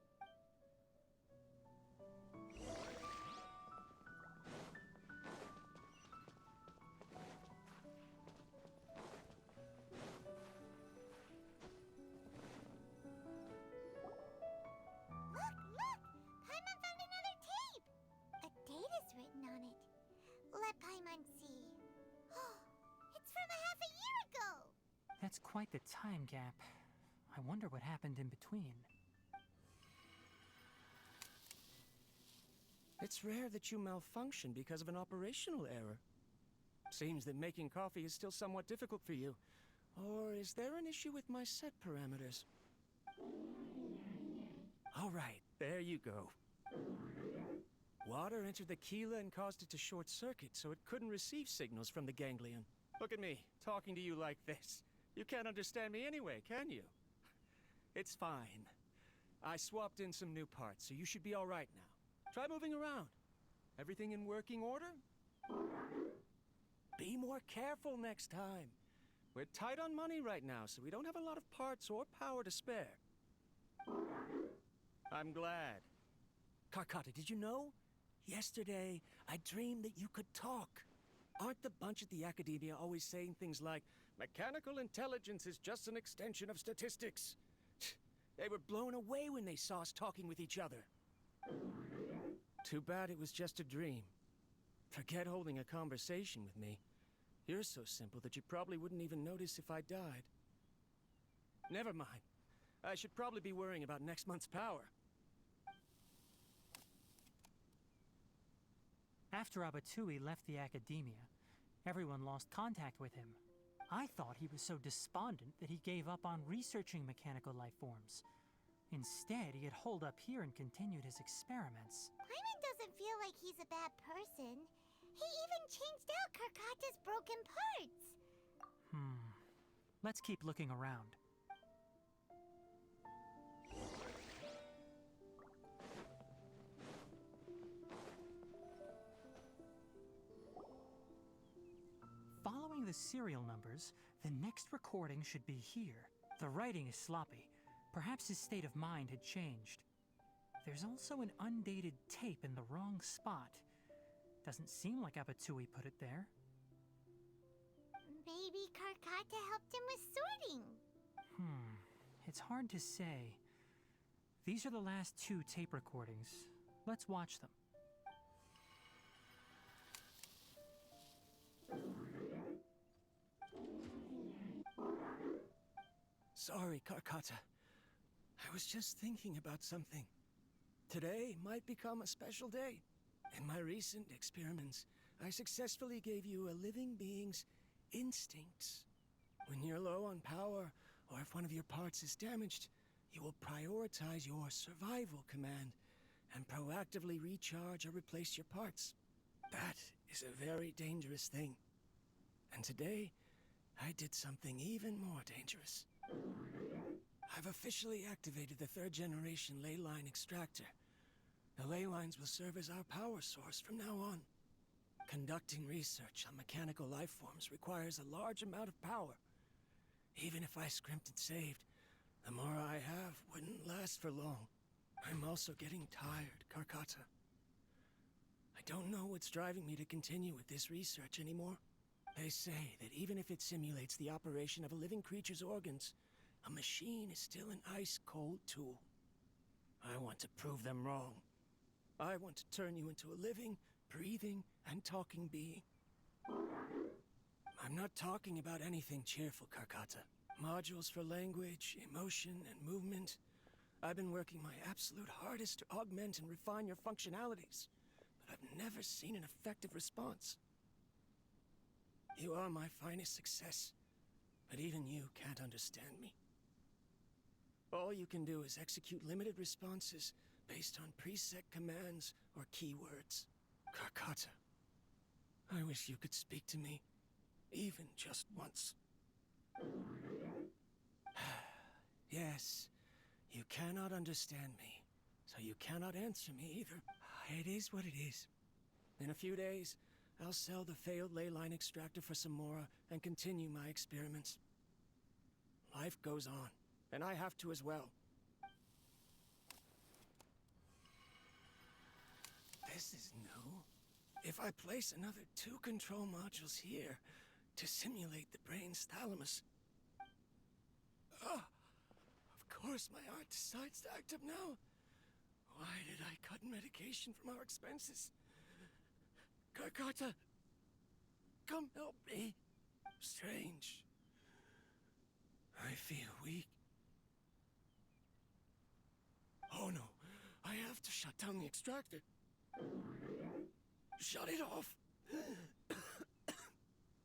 Look! Paimon found another tape! A date is written on it. Let Paimon see. It's from a half a year ago! That's quite the time gap. I wonder what happened in between. It's rare that you malfunction because of an operational error. Seems that making coffee is still somewhat difficult for you. Or is there an issue with my set parameters? All right, there you go. Water entered the Keela and caused it to short circuit, so it couldn't receive signals from the ganglion. Look at me, talking to you like this. You can't understand me anyway, can you? It's fine. I swapped in some new parts, so you should be all right now. Try moving around. Everything in working order? Be more careful next time. We're tight on money right now, so we don't have a lot of parts or power to spare. I'm glad. Karkata, did you know? Yesterday, I dreamed that you could talk. Aren't the bunch at the Academia always saying things like, mechanical intelligence is just an extension of statistics? They were blown away when they saw us talking with each other. Too bad it was just a dream. Forget holding a conversation with me. You're so simple that you probably wouldn't even notice if I died. Never mind. I should probably be worrying about next month's power. After Abatui left the academia, everyone lost contact with him. I thought he was so despondent that he gave up on researching mechanical life forms. Instead, he had holed up here and continued his experiments. Paimon doesn't feel like he's a bad person. He even changed out Karkata's broken parts. Let's keep looking around. Following the serial numbers, the next recording should be here. The writing is sloppy. Perhaps his state of mind had changed. There's also an undated tape in the wrong spot. Doesn't seem like Abatui put it there. Maybe Karkata helped him with sorting. It's hard to say. These are the last 2 tape recordings. Let's watch them. Sorry, Karkata. I was just thinking about something. Today might become a special day. In my recent experiments, I successfully gave you a living being's instincts. When you're low on power, or if one of your parts is damaged, you will prioritize your survival command and proactively recharge or replace your parts. That is a very dangerous thing. And today, I did something even more dangerous. I've officially activated the 3rd generation ley line extractor. The ley lines will serve as our power source from now on. Conducting research on mechanical life forms requires a large amount of power. Even if I scrimped and saved, The more I have wouldn't last for long. I'm also getting tired, Karkata. I don't know what's driving me to continue with this research anymore. They say that even if it simulates the operation of a living creature's organs, a machine is still an ice-cold tool. I want to prove them wrong. I want to turn you into a living, breathing, and talking being. I'm not talking about anything cheerful, Karkata. Modules for language, emotion, and movement. I've been working my absolute hardest to augment and refine your functionalities, but I've never seen an effective response. You are my finest success, but even you can't understand me. All you can do is execute limited responses based on preset commands or keywords. Karkata, I wish you could speak to me, even just once. Yes, you cannot understand me, so you cannot answer me either. It is what it is. In a few days, I'll sell the failed ley line extractor for some more and continue my experiments. Life goes on, and I have to as well. This is new. If I place another 2 control modules here to simulate the brain's thalamus... Of course my heart decides to act up now. Why did I cut medication from our expenses? Karkata, come help me. Strange. I feel weak. Oh no, I have to shut down the extractor. Shut it off.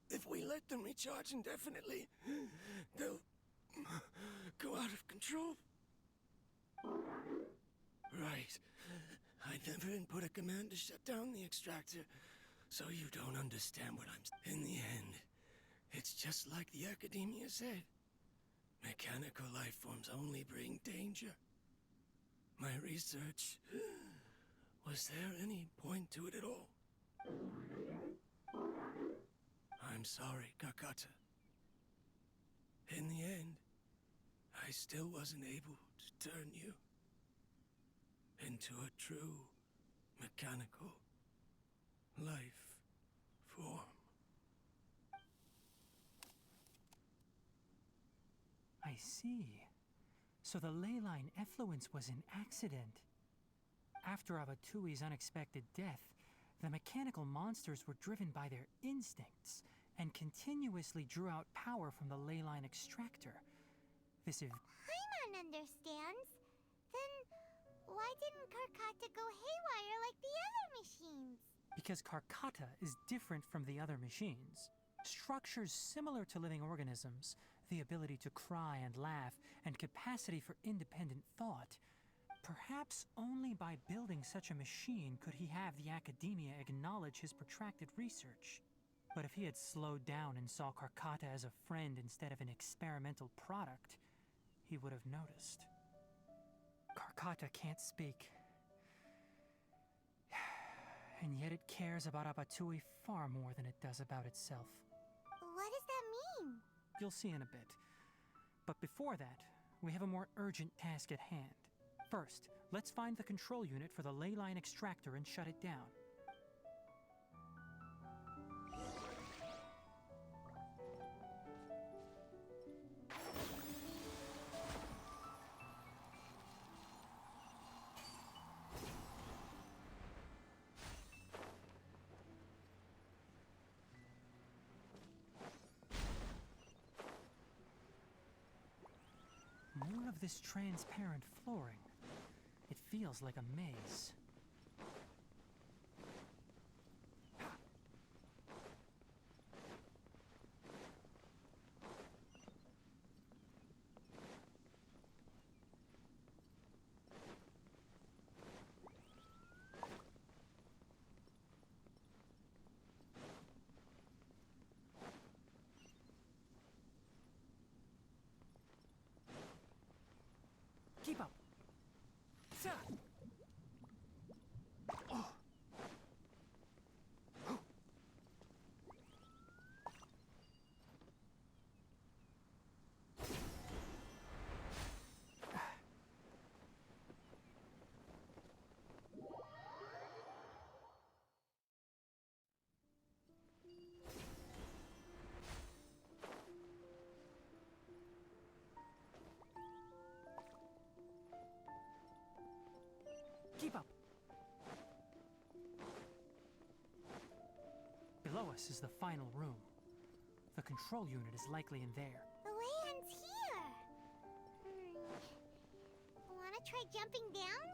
If we let them recharge indefinitely, they'll go out of control. Right. I never input a command to shut down the extractor, so you don't understand what I'm... In the end, it's just like the Academia said. Mechanical life forms only bring danger. My research... Was there any point to it at all? I'm sorry, Karkata. In the end, I still wasn't able to turn you into a true mechanical life form. I see. So the ley line effluence was an accident. After Abatui's unexpected death, the mechanical monsters were driven by their instincts and continuously drew out power from the ley line extractor. This Paimon understands. Then why didn't Karkata go haywire like the other machines? Because Karkata is different from the other machines. Structures similar to living organisms, the ability to cry and laugh, and capacity for independent thought. Perhaps only by building such a machine could he have the Academia acknowledge his protracted research. But if he had slowed down and saw Karkata as a friend instead of an experimental product, he would have noticed. Karkata can't speak. And yet it cares about Abatui far more than it does about itself. What does that mean? You'll see in a bit. But before that, we have a more urgent task at hand. First, let's find the control unit for the ley line extractor and shut it down. More of this transparent flooring. It feels like a maze. Keep up. Sir. Keep up. Below us is the final room. The control unit is likely in there. The land's here. Wanna try jumping down?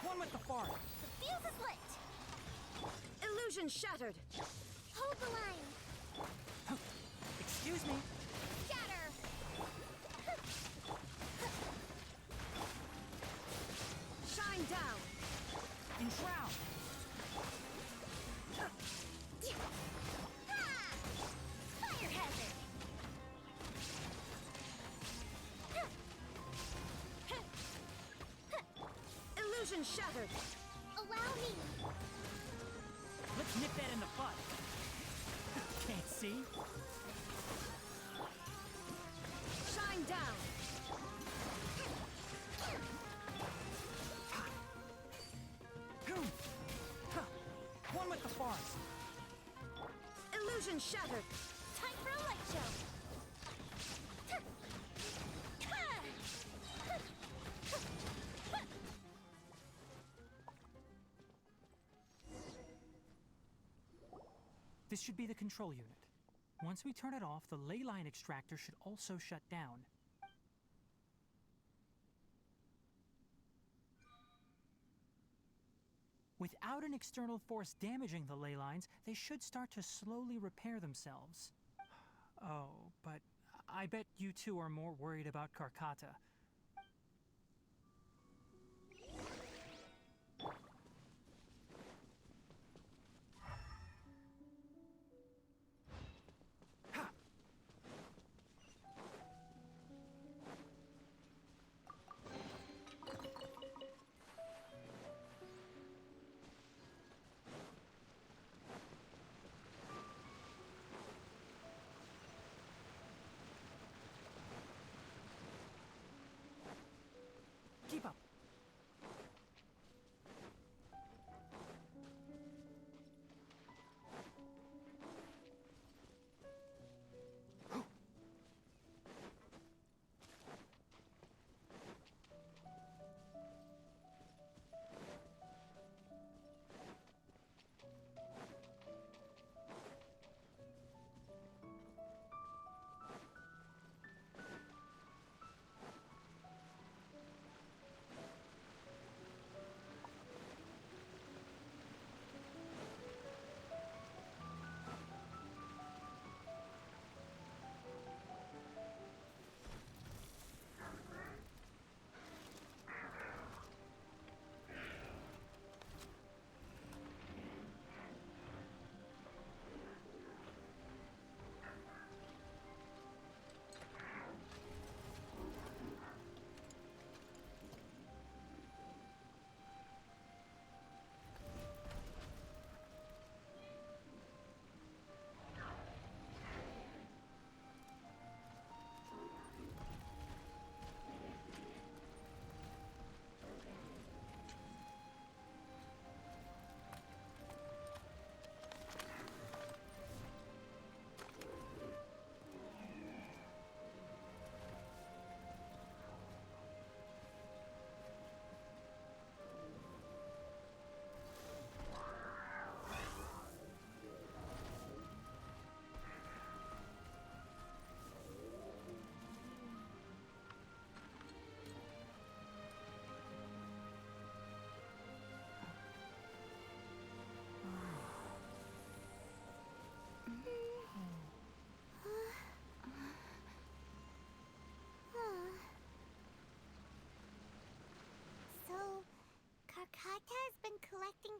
One with the fart. The fuse is lit. Illusion shattered. Hold the line. Excuse me. Scatter. Shine down. Enshroud. Ha! Fire hazard. Illusion shattered. Allow me. Let's nip that in the bud. Can't see. Shine down. One with the forest. Illusion shattered. Time for a light show. This should be the control unit. Once we turn it off, the ley line extractor should also shut down. Without an external force damaging the ley lines, they should start to slowly repair themselves. Oh, but I bet you two are more worried about Karkata.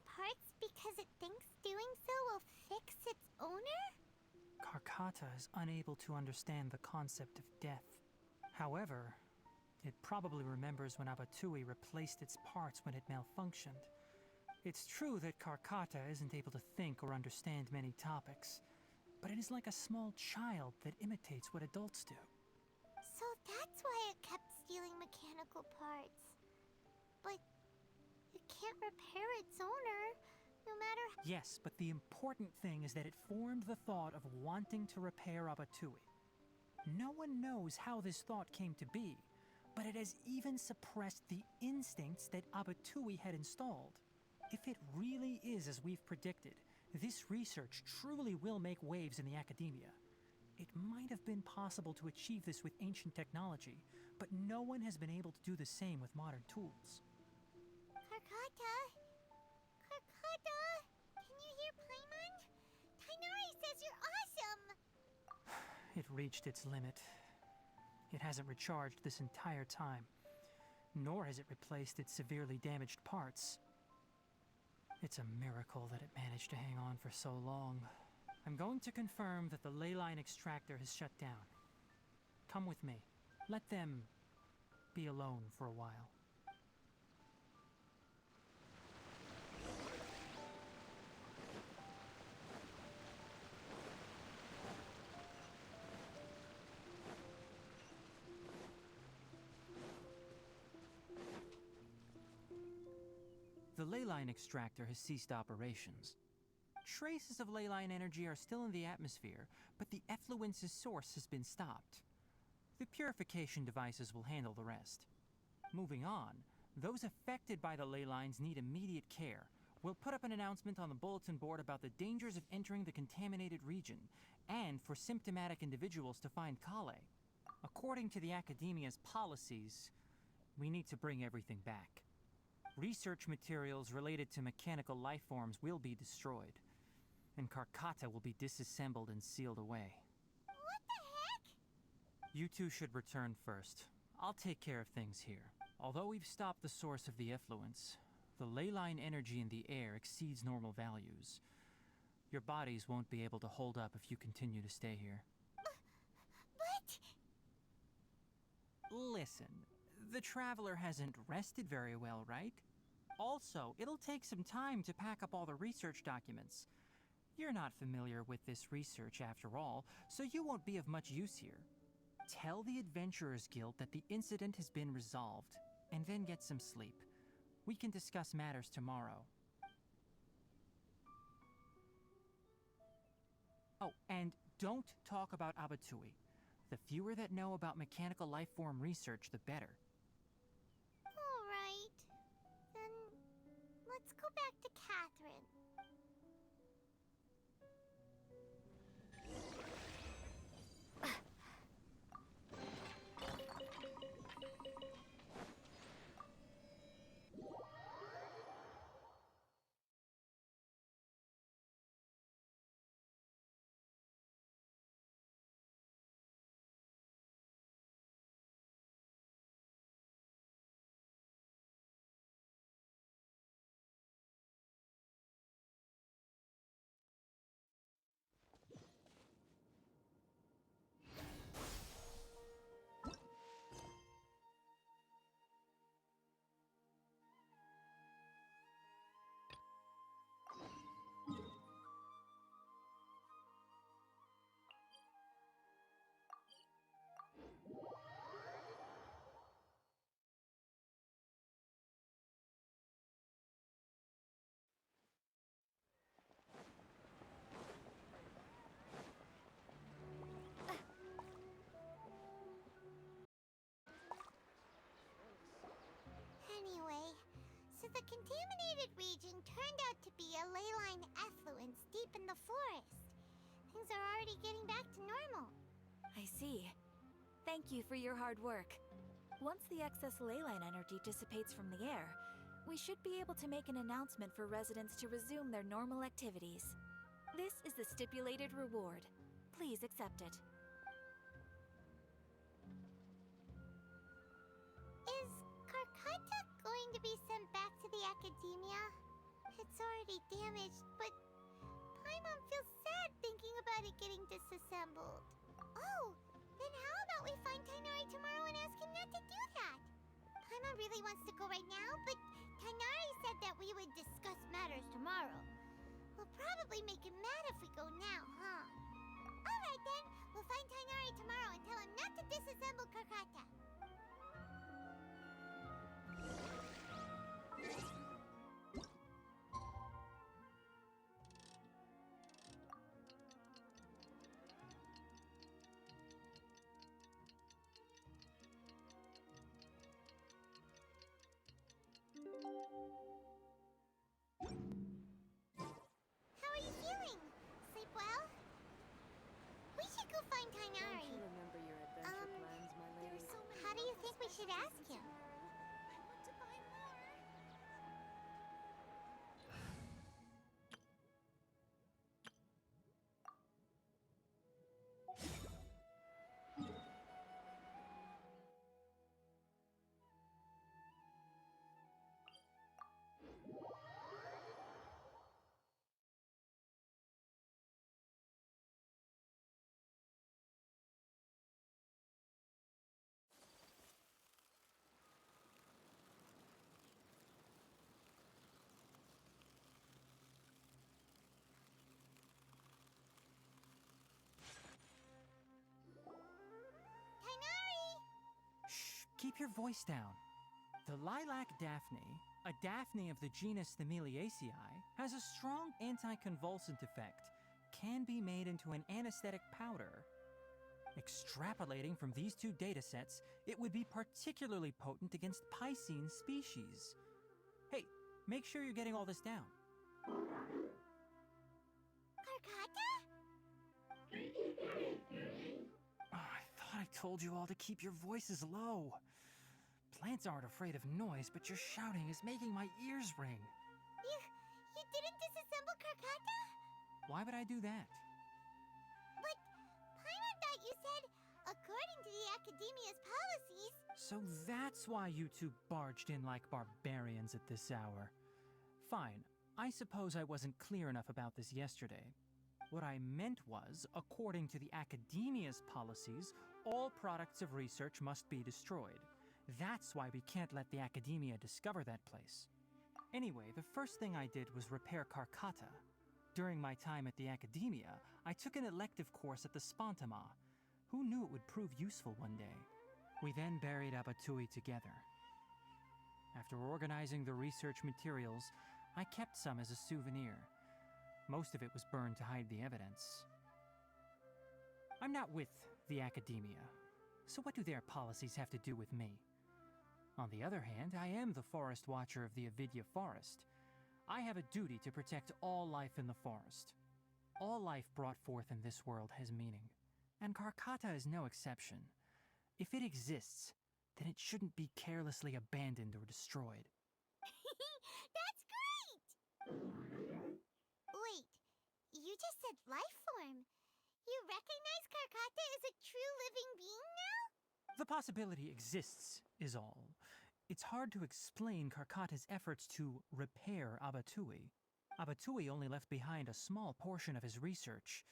parts because it thinks doing so will fix its owner? Karkata is unable to understand the concept of death. However, it probably remembers when Abatui replaced its parts when it malfunctioned. It's true that Karkata isn't able to think or understand many topics, but it is like a small child that imitates what adults do. So that's why it kept stealing mechanical parts. But it can't repair its owner, no matter how. Yes, but the important thing is that it formed the thought of wanting to repair Abatui. No one knows how this thought came to be, but it has even suppressed the instincts that Abatui had installed. If it really is as we've predicted, this research truly will make waves in the academia. It might have been possible to achieve this with ancient technology, but no one has been able to do the same with modern tools. Karkata? Karkata? Can you hear Paimon? Tighnari says you're awesome! It reached its limit. It hasn't recharged this entire time, nor has it replaced its severely damaged parts. It's a miracle that it managed to hang on for so long. I'm going to confirm that the ley line extractor has shut down. Come with me. Let them be alone for a while. The ley line extractor has ceased operations. Traces of ley line energy are still in the atmosphere, but the effluence's source has been stopped. The purification devices will handle the rest. Moving on, those affected by the ley lines need immediate care. We'll put up an announcement on the bulletin board about the dangers of entering the contaminated region, and for symptomatic individuals to find Kale. According to the Academia's policies, we need to bring everything back. Research materials related to mechanical life forms will be destroyed, and Karkata will be disassembled and sealed away. What the heck? You two should return first. I'll take care of things here. Although we've stopped the source of the effluence, the ley line energy in the air exceeds normal values. Your bodies won't be able to hold up if you continue to stay here. But... Listen, the Traveler hasn't rested very well, right? Also, it'll take some time to pack up all the research documents. You're not familiar with this research after all, so you won't be of much use here. Tell the Adventurers Guild that the incident has been resolved, and then get some sleep. We can discuss matters tomorrow. Oh, and don't talk about Abatui. The fewer that know about mechanical life form research, the better. All right. Then let's go back to Catherine. Anyway, so the contaminated region turned out to be a ley line effluence deep in the forest. Things are already getting back to normal. I see. Thank you for your hard work. Once the excess ley line energy dissipates from the air, we should be able to make an announcement for residents to resume their normal activities. This is the stipulated reward. Please accept it. Is Karkata going to be sent back to the academia? It's already damaged, but Paimon feels sad thinking about it getting disassembled. Oh, then how about we find Tighnari tomorrow and ask him not to do that? Paimon really wants to go right now, but Tighnari said that we would discuss matters tomorrow. We'll probably make him mad if we go now, huh? Alright then, we'll find Tighnari tomorrow and tell him not to disassemble Karkata. How are you feeling? Sleep well? We should go find Tighnari. Don't you remember your adventure plans, my lady? How do you think we should ask him? I want to buy more. Shh, keep your voice down. The lilac daphne, a daphne of the genus Thameliaceae, has a strong anticonvulsant effect, can be made into an anesthetic powder. Extrapolating from these two datasets, it would be particularly potent against Piscine species. Hey, make sure you're getting all this down. Karkata? Oh, I thought I told you all to keep your voices low. Plants aren't afraid of noise, but your shouting is making my ears ring. You didn't disassemble Karkata? Why would I do that? But Paimon thought you said, according to the Academia's policies... So that's why you two barged in like barbarians at this hour. Fine, I suppose I wasn't clear enough about this yesterday. What I meant was, according to the Academia's policies, all products of research must be destroyed. That's why we can't let the Academia discover that place. Anyway, the first thing I did was repair Karkata. During my time at the Academia, I took an elective course at the Spontama. Who knew it would prove useful one day? We then buried Abatui together. After organizing the research materials, I kept some as a souvenir. Most of it was burned to hide the evidence. I'm not with the Academia, so what do their policies have to do with me? On the other hand, I am the Forest Watcher of the Avidya Forest. I have a duty to protect all life in the forest. All life brought forth in this world has meaning, and Karkata is no exception. If it exists, then it shouldn't be carelessly abandoned or destroyed. That's great! Wait, you just said life form. You recognize Karkata as a true living being now? The possibility exists, is all. It's hard to explain Karkata's efforts to repair Abatui. Abatui only left behind a small portion of his research.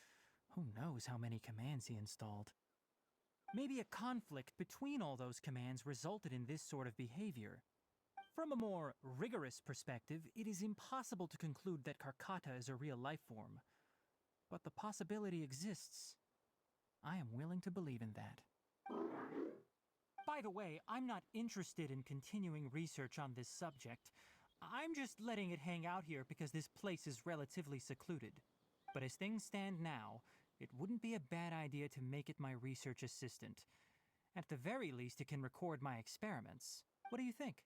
Who knows how many commands he installed? Maybe a conflict between all those commands resulted in this sort of behavior. From a more rigorous perspective, it is impossible to conclude that Karkata is a real life form. But the possibility exists. I am willing to believe in that. By the way, I'm not interested in continuing research on this subject. I'm just letting it hang out here because this place is relatively secluded. But as things stand now, it wouldn't be a bad idea to make it my research assistant. At the very least, it can record my experiments. What do you think?